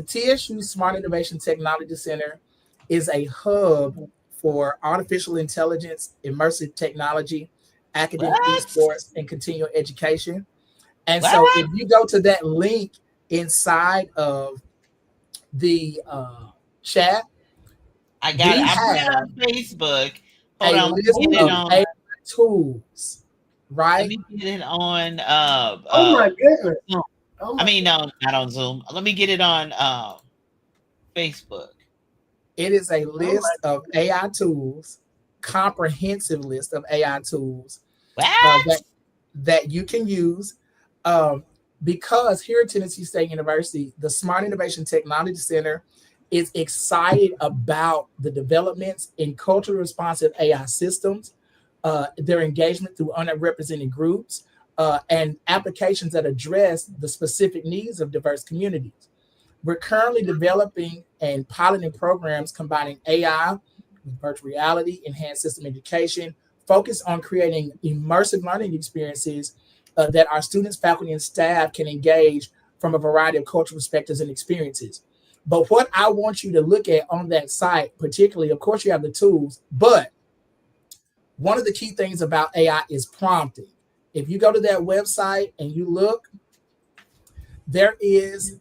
TSU Smart Innovation Technology Center is a hub for artificial intelligence, immersive technology, academic esports, and continuing education. And so if you go to that link inside of the chat, I got it. I put it on Facebook. Hold a on. list Let me get it of on. AI tools, Let right? me get it on. Oh my goodness. Zoom. Oh I mean, no, not on Zoom. Let me get it on Facebook. It is a list of AI tools, comprehensive list of AI tools that you can use. Because here at Tennessee State University, the Smart Innovation Technology Center is excited about the developments in culturally responsive AI systems, their engagement through underrepresented groups, and applications that address the specific needs of diverse communities. We're currently developing and piloting programs combining AI with virtual reality, enhanced system education, focused on creating immersive learning experiences that our students, faculty, and staff can engage from a variety of cultural perspectives and experiences. But what I want you to look at on that site, particularly, of course, you have the tools, but one of the key things about AI is prompting. If you go to that website and you look, there is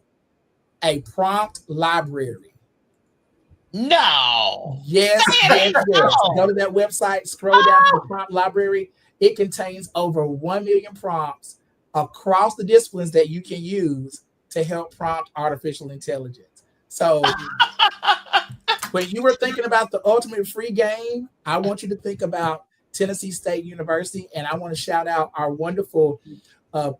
a prompt library. No. Yes. Go to that website, scroll down to the prompt library. It contains over 1 million prompts across the disciplines that you can use to help prompt artificial intelligence. So when you were thinking about the ultimate free game, I want you to think about Tennessee State University. And I want to shout out our wonderful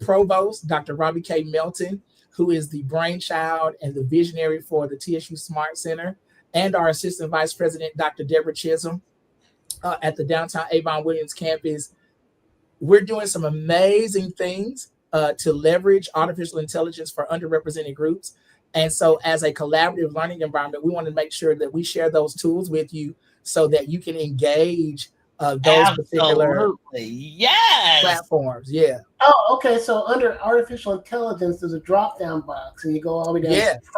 provost, Dr. Robbie K. Melton, who is the brainchild and the visionary for the TSU Smart Center, and our assistant vice president, Dr. Deborah Chisholm, at the downtown Avon Williams campus. We're doing some amazing things to leverage artificial intelligence for underrepresented groups. And so as a collaborative learning environment, we want to make sure that we share those tools with you so that you can engage those particular Absolutely. Yes. platforms. Yeah. Oh, okay. So under artificial intelligence, there's a drop-down box, and you go all the way down Yes. to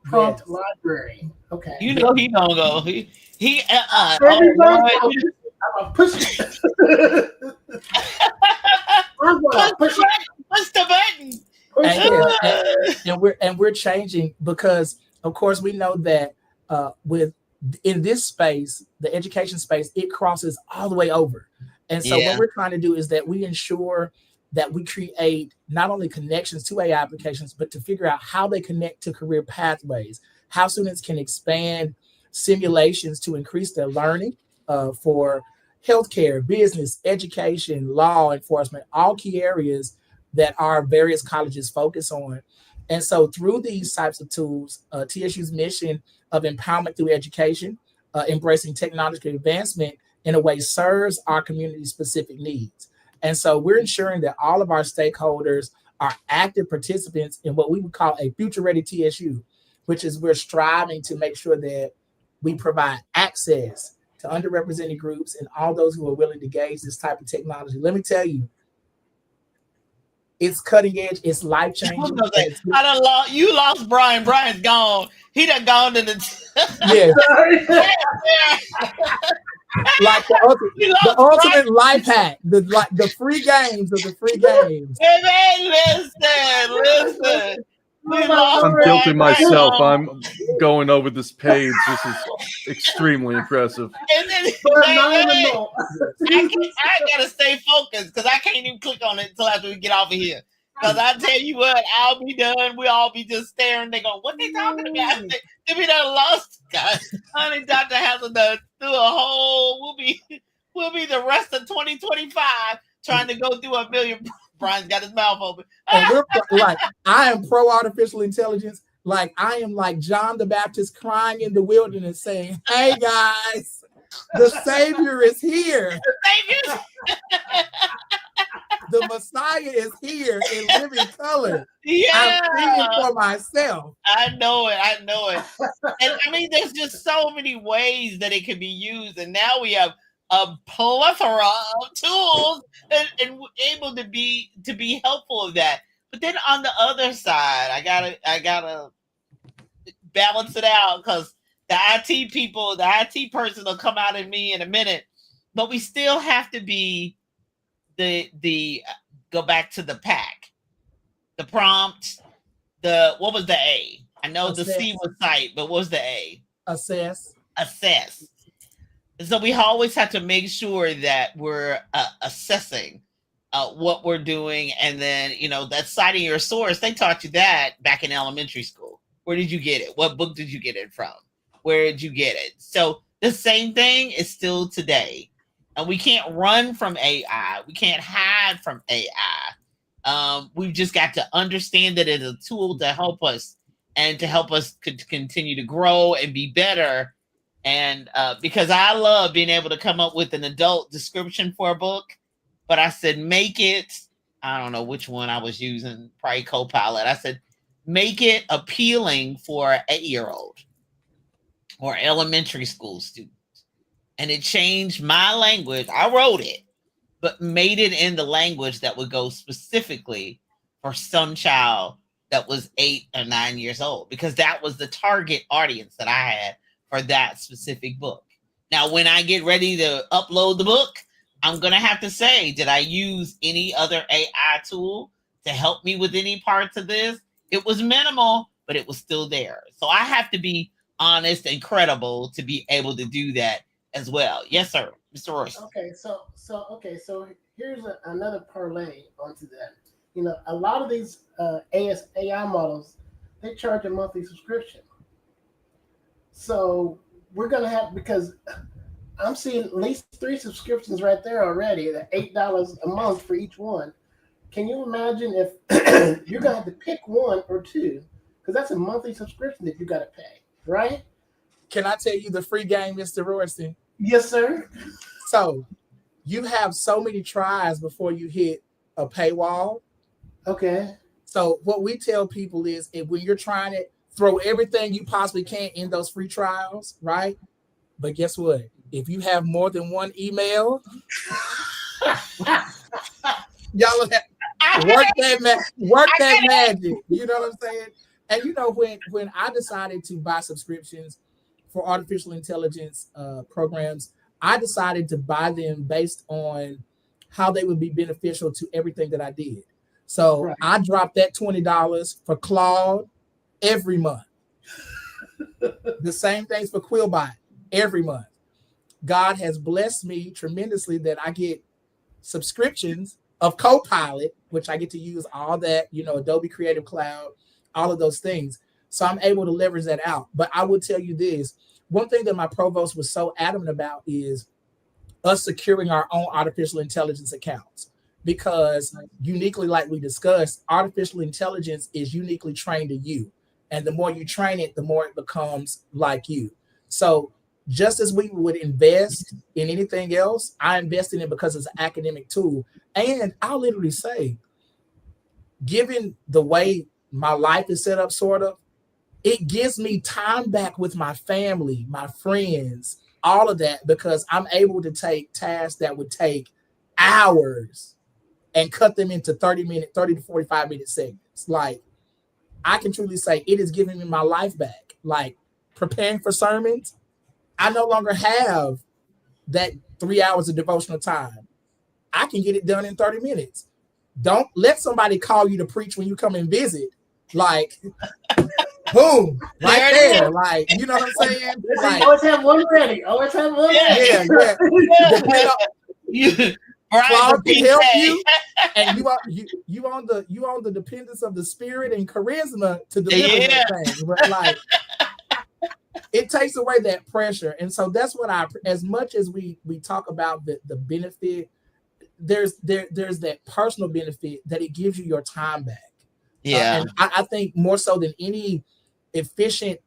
prompt Yes. library. Okay. You know he gonna go. He Everybody, oh, I'm gonna push it. I'm gonna push it. push the button. Push it. And we're changing because, of course, we know that with in this space, the education space, it crosses all the way over. And so Yeah. what we're trying to do is that we ensure that we create not only connections to AI applications, but to figure out how they connect to career pathways, how students can expand simulations to increase their learning for healthcare, business, education, law enforcement, all key areas that our various colleges focus on. And so through these types of tools, TSU's mission of empowerment through education, embracing technological advancement in a way serves our community-specific needs. And so we're ensuring that all of our stakeholders are active participants in what we would call a future-ready TSU, which is we're striving to make sure that we provide access to underrepresented groups and all those who are willing to gauge this type of technology. Let me tell you, it's cutting edge, it's life-changing. You lost Brian. Brian's gone. He done gone to the Yeah. Like the ultimate life hack, the free games of the free games. Hey, man, listen. I'm guilty myself. I'm going over this page. This is extremely impressive. And then, I gotta stay focused because I can't even click on it until after we get off of here. Because I tell you what, I'll be done. We all be just staring. They go, what they talking about? They be done lost, guys. Honey, Dr. Hassel done through a whole. We'll be the rest of 2025 trying to go through a million. Brian's got his mouth open. And we're like, I am pro artificial intelligence. Like I am like John the Baptist crying in the wilderness, saying, "Hey guys, the Savior is here. The Messiah is here in living color. Yeah, I'm seeing it for myself." I know it. And I mean, there's just so many ways that it can be used, and now we have a plethora of tools and able to be helpful of that. But then on the other side, I gotta balance it out because the IT people, the IT person will come out in me in a minute. But we still have to be the go back to the pack, the prompt, what was the A? I know Assess. the C was cite, but what was the A? Assess. So we always have to make sure that we're assessing what we're doing, and then that's citing your source. They taught you that back in elementary school. Where did you get it? What book did you get it from? Where did you get it? So the same thing is still today, and we can't run from AI. We can't hide from AI. We've just got to understand that it's a tool to help us and to help us continue to grow and be better. And because I love being able to come up with an adult description for a book, but I said, make it, I don't know which one I was using, probably Copilot. I said, make it appealing for an 8-year-old or elementary school student. And it changed my language. I wrote it, but made it in the language that would go specifically for some child that was 8 or 9 years old, because that was the target audience that I had for that specific book. Now, when I get ready to upload the book, I'm going to have to say, did I use any other AI tool to help me with any parts of this? It was minimal, but it was still there. So I have to be honest and credible to be able to do that as well. Yes, sir. Mr. Royce. Okay, so here's another parlay onto that. A lot of these AI models, they charge a monthly subscription. So we're gonna have, because I'm seeing at least 3 subscriptions right there already. They're $8 a month for each one. Can you imagine if you're gonna have to pick 1 or 2, because that's a monthly subscription that you got to pay, right? Can I tell you the free game, Mr. Royston? Yes, sir. So you have so many tries before you hit a paywall. Okay. So what we tell people is, when you're trying to throw everything you possibly can in those free trials, right? But guess what? If you have more than one email, y'all work that magic. You know what I'm saying? And you know, when I decided to buy subscriptions for artificial intelligence programs, I decided to buy them based on how they would be beneficial to everything that I did. So Right. I dropped that $20 for Claude every month. The same things for Quillbot every month. God has blessed me tremendously that I get subscriptions of Copilot, which I get to use all that, you know, Adobe Creative Cloud, all of those things. So I'm able to leverage that out. But I will tell you this, one thing that my provost was so adamant about is us securing our own artificial intelligence accounts. Because uniquely, like we discussed, artificial intelligence is uniquely trained to you. And the more you train it, the more it becomes like you. So just as we would invest in anything else, I invest in it because it's an academic tool. And I'll literally say, given the way my life is set up, sort of, it gives me time back with my family, my friends, all of that, because I'm able to take tasks that would take hours and cut them into 30 to 45 minute segments. Like, I can truly say it is giving me my life back. Like, preparing for sermons, I no longer have that 3 hours of devotional time. I can get it done in 30 minutes. Don't let somebody call you to preach when you come and visit. Like, boom, right there. Like, you know what I'm saying? Like, always have one ready. Always have one ready. yeah. Claude can help you, and you on the dependence of the Spirit and charisma to deliver that thing. But like, it takes away that pressure, and so that's what as much as we talk about the benefit, there's that personal benefit that it gives you your time back. And I think more so than any efficient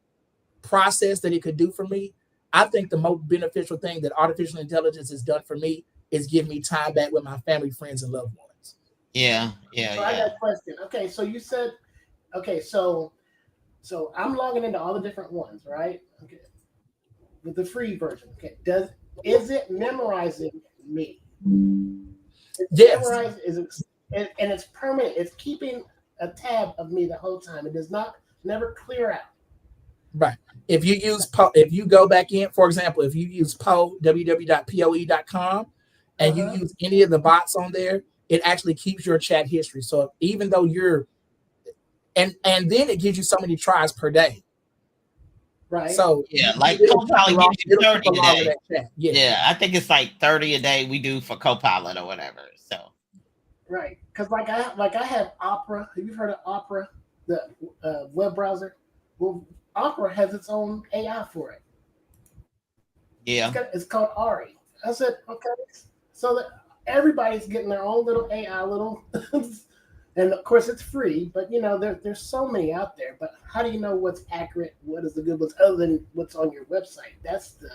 process that it could do for me, I think the most beneficial thing that artificial intelligence has done for me is give me time back with my family, friends, and loved ones. Yeah. I got a question. Okay, so you said, so I'm logging into all the different ones, right? Okay, with the free version. Okay, is it memorizing me? Yes. And it's permanent. It's keeping a tab of me the whole time. It does never clear out. Right. If you go back in, for example, if you use Poe, www.poe.com, and you use any of the bots on there, it actually keeps your chat history. So even though and then it gives you so many tries per day. Right. So like Copilot gives you 30 a day. Yeah, I think it's like 30 a day we do for Copilot or whatever. So right, because like I have Opera. Have you heard of Opera, the web browser? Well, Opera has its own AI for it. Yeah, it's called Ari. I said, okay, so that everybody's getting their own little AI, and of course it's free. But you know, there's so many out there. But how do you know what's accurate? What is the good ones other than what's on your website? That's the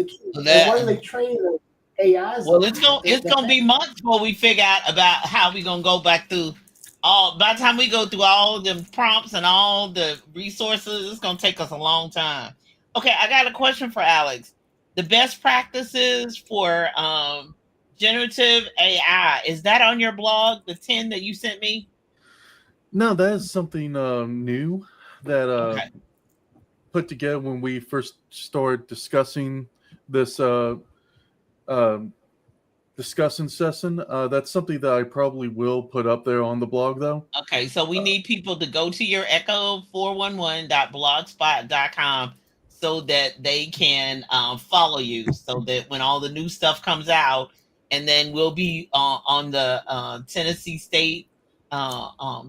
key. What are they training the AIs? Well, it's gonna be months before we figure out about how we're gonna go back through. By the time we go through all the prompts and all the resources, it's going to take us a long time. Okay, I got a question for Alex. The best practices for generative AI, is that on your blog, the 10 that you sent me? No, that is something new that put together when we first started discussing this discussion session. That's something that I probably will put up there on the blog, though. Okay, so we need people to go to your echo411.blogspot.com so that they can follow you, so that when all the new stuff comes out, and then we'll be on the Tennessee State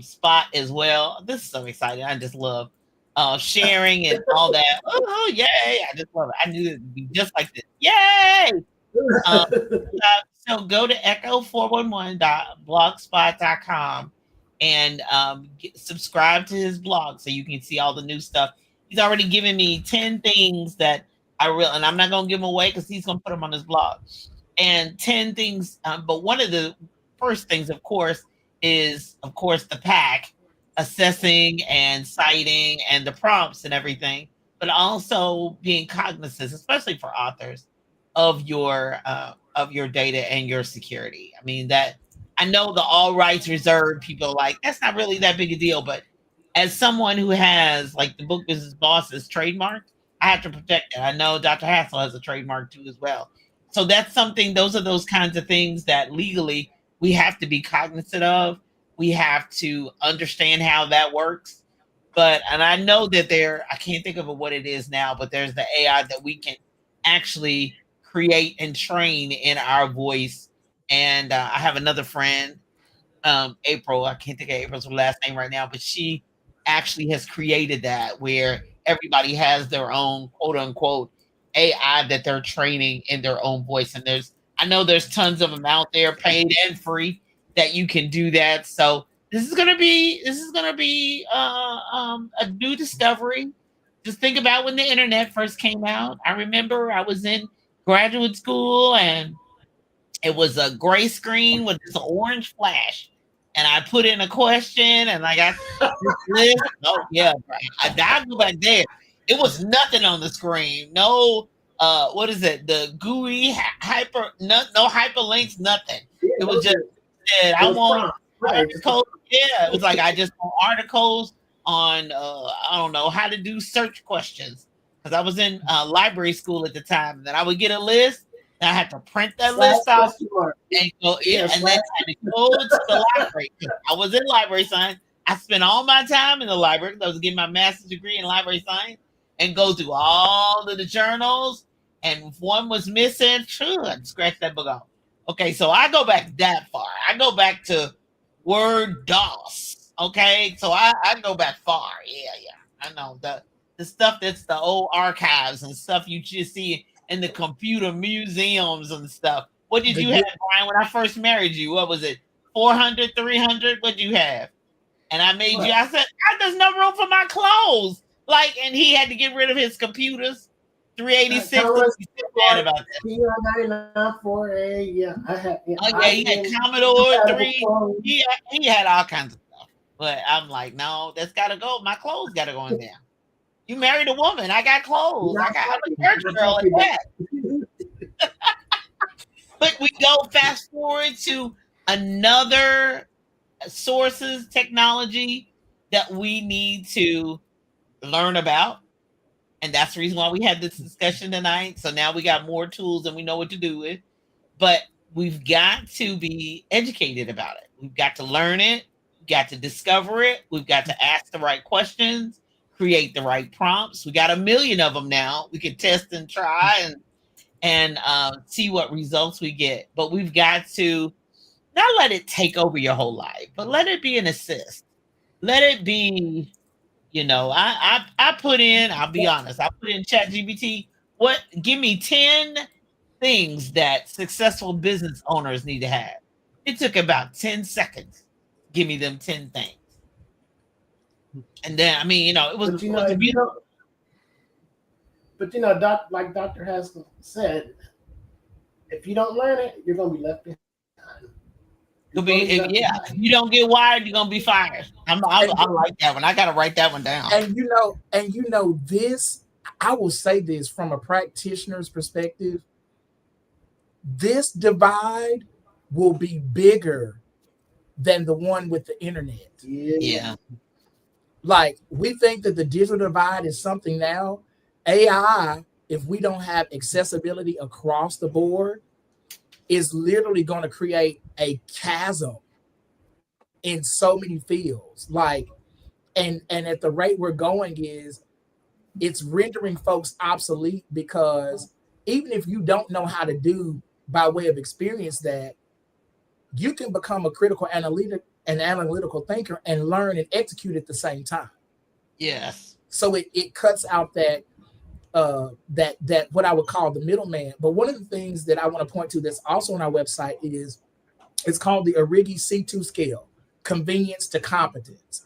spot as well. This is so exciting. I just love sharing and all that. Oh, yay. I just love it. I knew it would be just like this. Yay! So go to echo411.blogspot.com and subscribe to his blog so you can see all the new stuff. He's already given me 10 things that and I'm not going to give them away because he's going to put them on his blog. And 10 things, but one of the first things, of course, is, the pack, assessing and citing and the prompts and everything. but also being cognizant, especially for authors, of your data and your security. I mean, that I know the all rights reserved people are like, that's not really that big a deal, but as someone who has like the Book Business Boss's trademark, I have to protect it. I know Dr. Hassel has a trademark too as well. So that's something, those are those kinds of things that legally we have to be cognizant of. We have to understand how that works. But, and I know that I can't think of what it is now, but there's the AI that we can actually create and train in our voice. And I have another friend, April, I can't think of April's last name right now, but she actually has created that where everybody has their own quote unquote AI that they're training in their own voice. And I know there's tons of them out there, paid and free, that you can do that. So this is gonna be a new discovery. Just think about when the internet first came out. I remember I was in graduate school and it was a gray screen with this orange flash. And I put in a question and I got this list. Oh yeah, I go back there. It was nothing on the screen. No, what is it? The GUI no hyperlinks, nothing. It was just said, I want articles. Yeah, it was like I just want articles on I don't know how to do search questions because I was in library school at the time. And then I would get a list. And I had to print that list off and go, and then I had to go to the library. I was in library science. I spent all my time in the library because I was getting my master's degree in library science and go through all of the journals. And if one was missing, I'd scratch that book off. Okay, so I go back that far. I go back to Word DOS. Okay, so I go back far. Yeah. I know the stuff that's the old archives and stuff you just see in the computer museums and stuff. What did you have, Brian, when I first married you? What was it? 400, 300? What did you have? And I made you, I said, there's no room for my clothes. Like, and he had to get rid of his computers. 386. About that. 99 4A, yeah. I had. Yeah, he had Commodore 3. He had all kinds of stuff. But I'm like, no, that's got to go. My clothes got to go in there. You married a woman. I got clothes. I'm a church girl at that. But we go fast forward to another sources, technology that we need to learn about. And that's the reason why we had this discussion tonight. So now we got more tools and we know what to do with. But we've got to be educated about it. We've got to learn it. We've got to discover it. We've got to ask the right questions, create the right prompts. We got 1 million of them now. We can test and try and see what results we get. But we've got to not let it take over your whole life, but let it be an assist. Let it be, I put in, I'll be honest, I put in ChatGPT, give me 10 things that successful business owners need to have. It took about 10 seconds. Give me them 10 things. And then, I mean, it was, like Dr. Haskell said, if you don't learn it, you're going to be left behind. If you don't get wired, you're gonna be fired. I like that one. I gotta write that one down. And this, I will say this from a practitioner's perspective, this divide will be bigger than the one with the internet. Yeah. Like, we think that the digital divide is something now. AI, if we don't have accessibility across the board, is literally going to create a chasm in so many fields. Like, and at the rate we're going it's rendering folks obsolete, because even if you don't know how to do by way of experience that, you can become a critical analytical thinker and learn and execute at the same time. Yes. So it cuts out that what I would call the middleman. But one of the things that I want to point to that's also on our website it's called the Arrighi C2 scale, convenience to competence.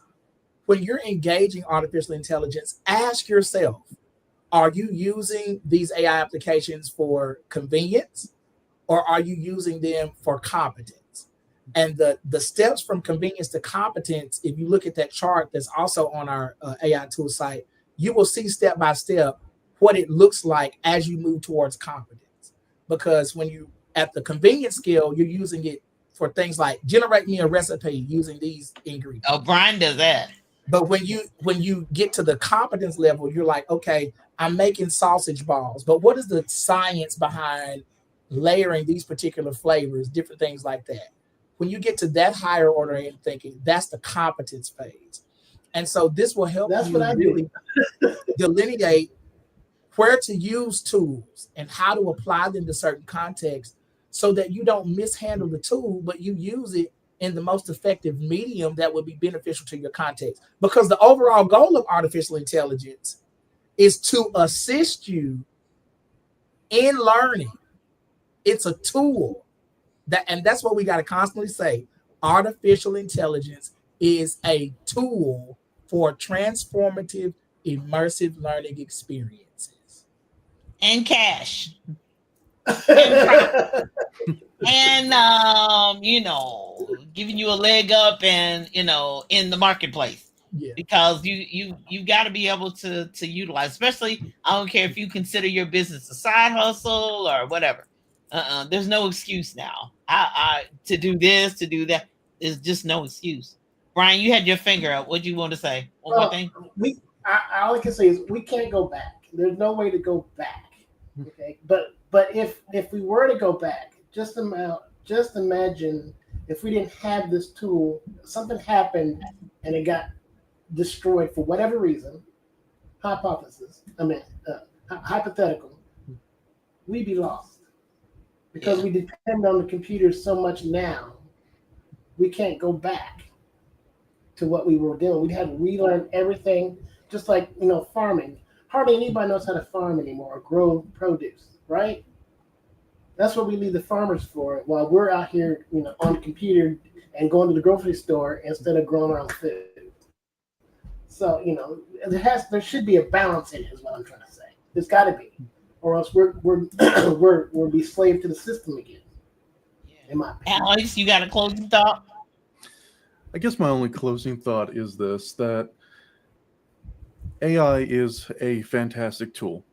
When you're engaging artificial intelligence, ask yourself, are you using these AI applications for convenience, or are you using them for competence? And the steps from convenience to competence, if you look at that chart that's also on our AI tool site, you will see step by step what it looks like as you move towards competence. Because when you at the convenience scale, you're using it for things like generate me a recipe using these ingredients. Oh, Brian does that. But when you get to the competence level, you're like, okay, I'm making sausage balls, but what is the science behind layering these particular flavors, different things like that? When you get to that higher order in thinking, that's the competence phase. And so this will help That's you what I really delineate where to use tools and how to apply them to certain contexts so that you don't mishandle the tool, but you use it in the most effective medium that would be beneficial to your context. Because the overall goal of artificial intelligence is to assist you in learning. It's a tool and that's what we got to constantly say. Artificial intelligence is a tool for transformative, immersive learning experiences. And cash. do. And giving you a leg up and in the marketplace. Yeah. Because you got to be able to utilize, especially I don't care if you consider your business a side hustle or whatever. There's no excuse now. I to do this, to do that. There's just no excuse. Brian, you had your finger up. What do you want to say? One more thing. All I can say is we can't go back. There's no way to go back. Okay, but if we were to go back, just imagine if we didn't have this tool, something happened and it got destroyed for whatever reason. Hypothetical. We'd be lost because we depend on the computers so much now. We can't go back to what we were doing. We'd have to relearn everything, just like farming. Hardly anybody knows how to farm anymore or grow produce, right? That's what we leave the farmers for while we're out here, on the computer and going to the grocery store instead of growing our own food. So, there should be a balance in it, is what I'm trying to say. There's got to be, or else we'll be slave to the system again. In my opinion. Alex, you got a closing thought? I guess my only closing thought is this, that AI is a fantastic tool,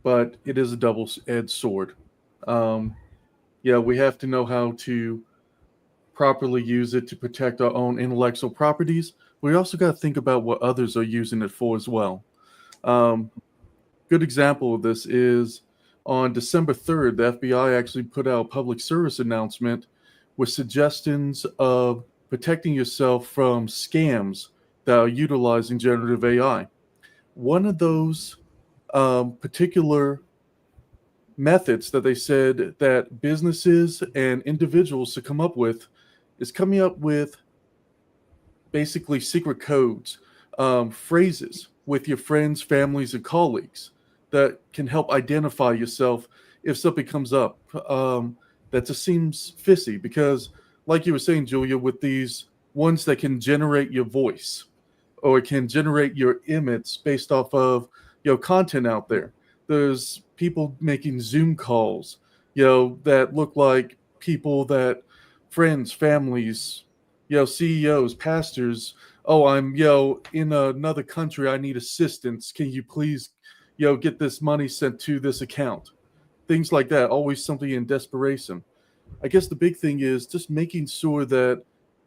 but it is a double-edged sword. We have to know how to properly use it to protect our own intellectual properties. We also got to think about what others are using it for as well. Good example of this is on December 3rd, the FBI actually put out a public service announcement with suggestions of protecting yourself from scams that are utilizing generative AI. One of those particular methods that they said that businesses and individuals should come up with is coming up with basically secret codes, phrases with your friends, families, and colleagues that can help identify yourself if something comes up that just seems fishy. Because like you were saying, Julia, with these ones that can generate your voice or can generate your image based off of content out there. There's people making Zoom calls, that look like people that friends, families, CEOs, pastors. Oh, I'm in another country. I need assistance. Can you please get this money sent to this account? Things like that. Always something in desperation. I guess the big thing is just making sure that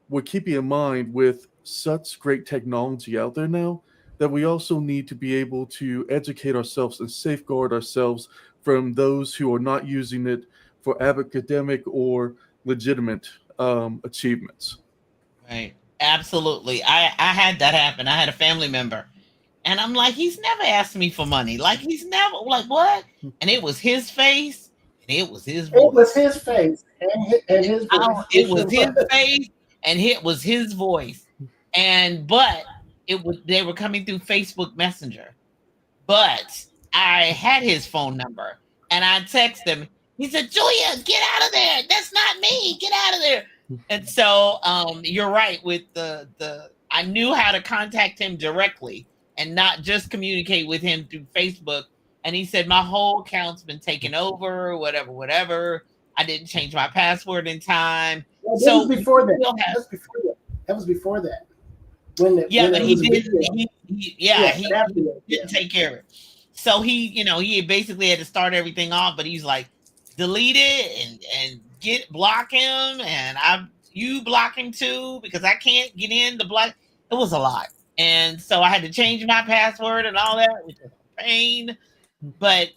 we're keeping in mind with such great technology out there now that we also need to be able to educate ourselves and safeguard ourselves from those who are not using it for academic or legitimate achievements. Right. Absolutely. I had that happen. I had a family member and I'm like, he's never asked me for money. He's never what? And it was his face and it was his voice. It was his face and his voice. It was his face and it was his voice. But they were coming through Facebook Messenger. But I had his phone number and I texted him. He said, Julia, get out of there. That's not me. Get out of there. And so you're right with I knew how to contact him directly and not just communicate with him through Facebook. And he said, my whole account's been taken over, whatever. I didn't change my password in time. Well, that was before that. That was before that. But he He absolutely, didn't take care of it. So he basically had to start everything off, but he's like, delete it and block him, and you block him too because I can't get in the block. It was a lot, and so I had to change my password and all that, which was a pain. But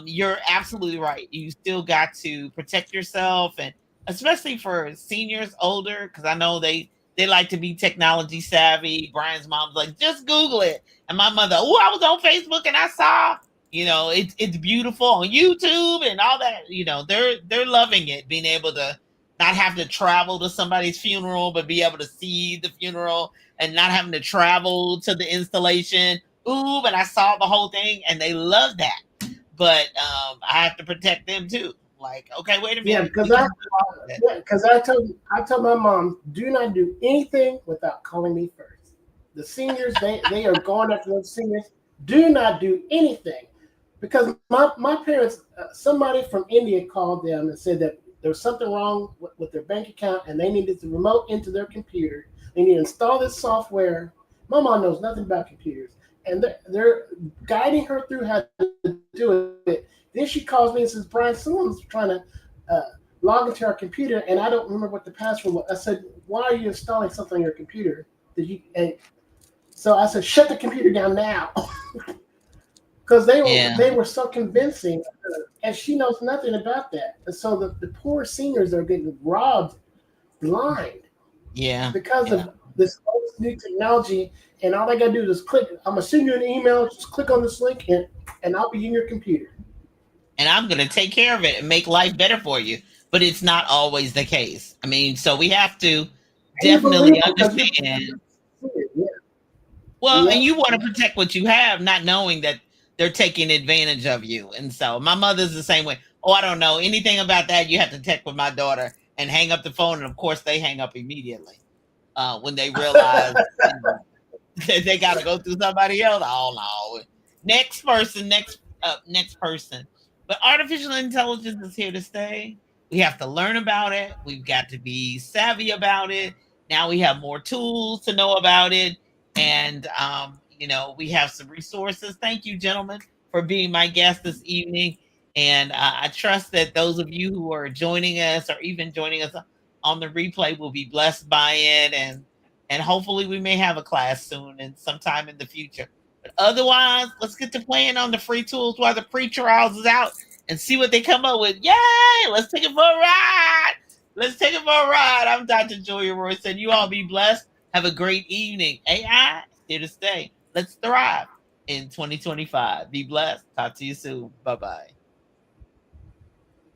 you're absolutely right. You still got to protect yourself, and especially for seniors older, because I know they like to be technology savvy. Brian's mom's like, just Google it, and my mother, oh, I was on Facebook and I saw, it's beautiful on YouTube and all that. They're loving it, being able to not have to travel to somebody's funeral, but be able to see the funeral and not having to travel to the installation. Ooh, but I saw the whole thing, and they love that. But I have to protect them too. Like, okay, wait a minute. Yeah, because I told my mom, do not do anything without calling me first. The seniors, they are going after those seniors. Do not do anything, because my parents, somebody from India called them and said that there was something wrong with their bank account, and they needed to remote into their computer. They need to install this software. My mom knows nothing about computers, and they're guiding her through how to do it. Then she calls me and says, Brian, someone's trying to log into our computer, and I don't remember what the password was. I said, why are you installing something on your computer? So I said, shut the computer down now. Because they were so convincing, and she knows nothing about that. And so the poor seniors are getting robbed blind. Yeah. Because of this new technology, and all I got to do is just click. I'm going to send you an email. Just click on this link, and I'll be in your computer. And I'm going to take care of it and make life better for you. But it's not always the case. I mean, so we have to definitely understand. Well, and you want to protect what you have, not knowing that they're taking advantage of you. And so my mother's the same way. Oh, I don't know anything about that. You have to text with my daughter and hang up the phone. And of course, they hang up immediately when they realize that they got to go through somebody else. Oh, no. Next person. But artificial intelligence is here to stay. We have to learn about it. We've got to be savvy about it. Now we have more tools to know about it. And, we have some resources. Thank you, gentlemen, for being my guest this evening. And I trust that those of you who are joining us or even joining us on the replay will be blessed by it. And hopefully we may have a class soon and sometime in the future. But otherwise, let's get to playing on the free tools while the pre-trials is out and see what they come up with. Yay! Let's take it for a ride. I'm Dr. Julia Royston. You all be blessed. Have a great evening. AI, here to stay. Let's thrive in 2025. Be blessed. Talk to you soon. Bye-bye.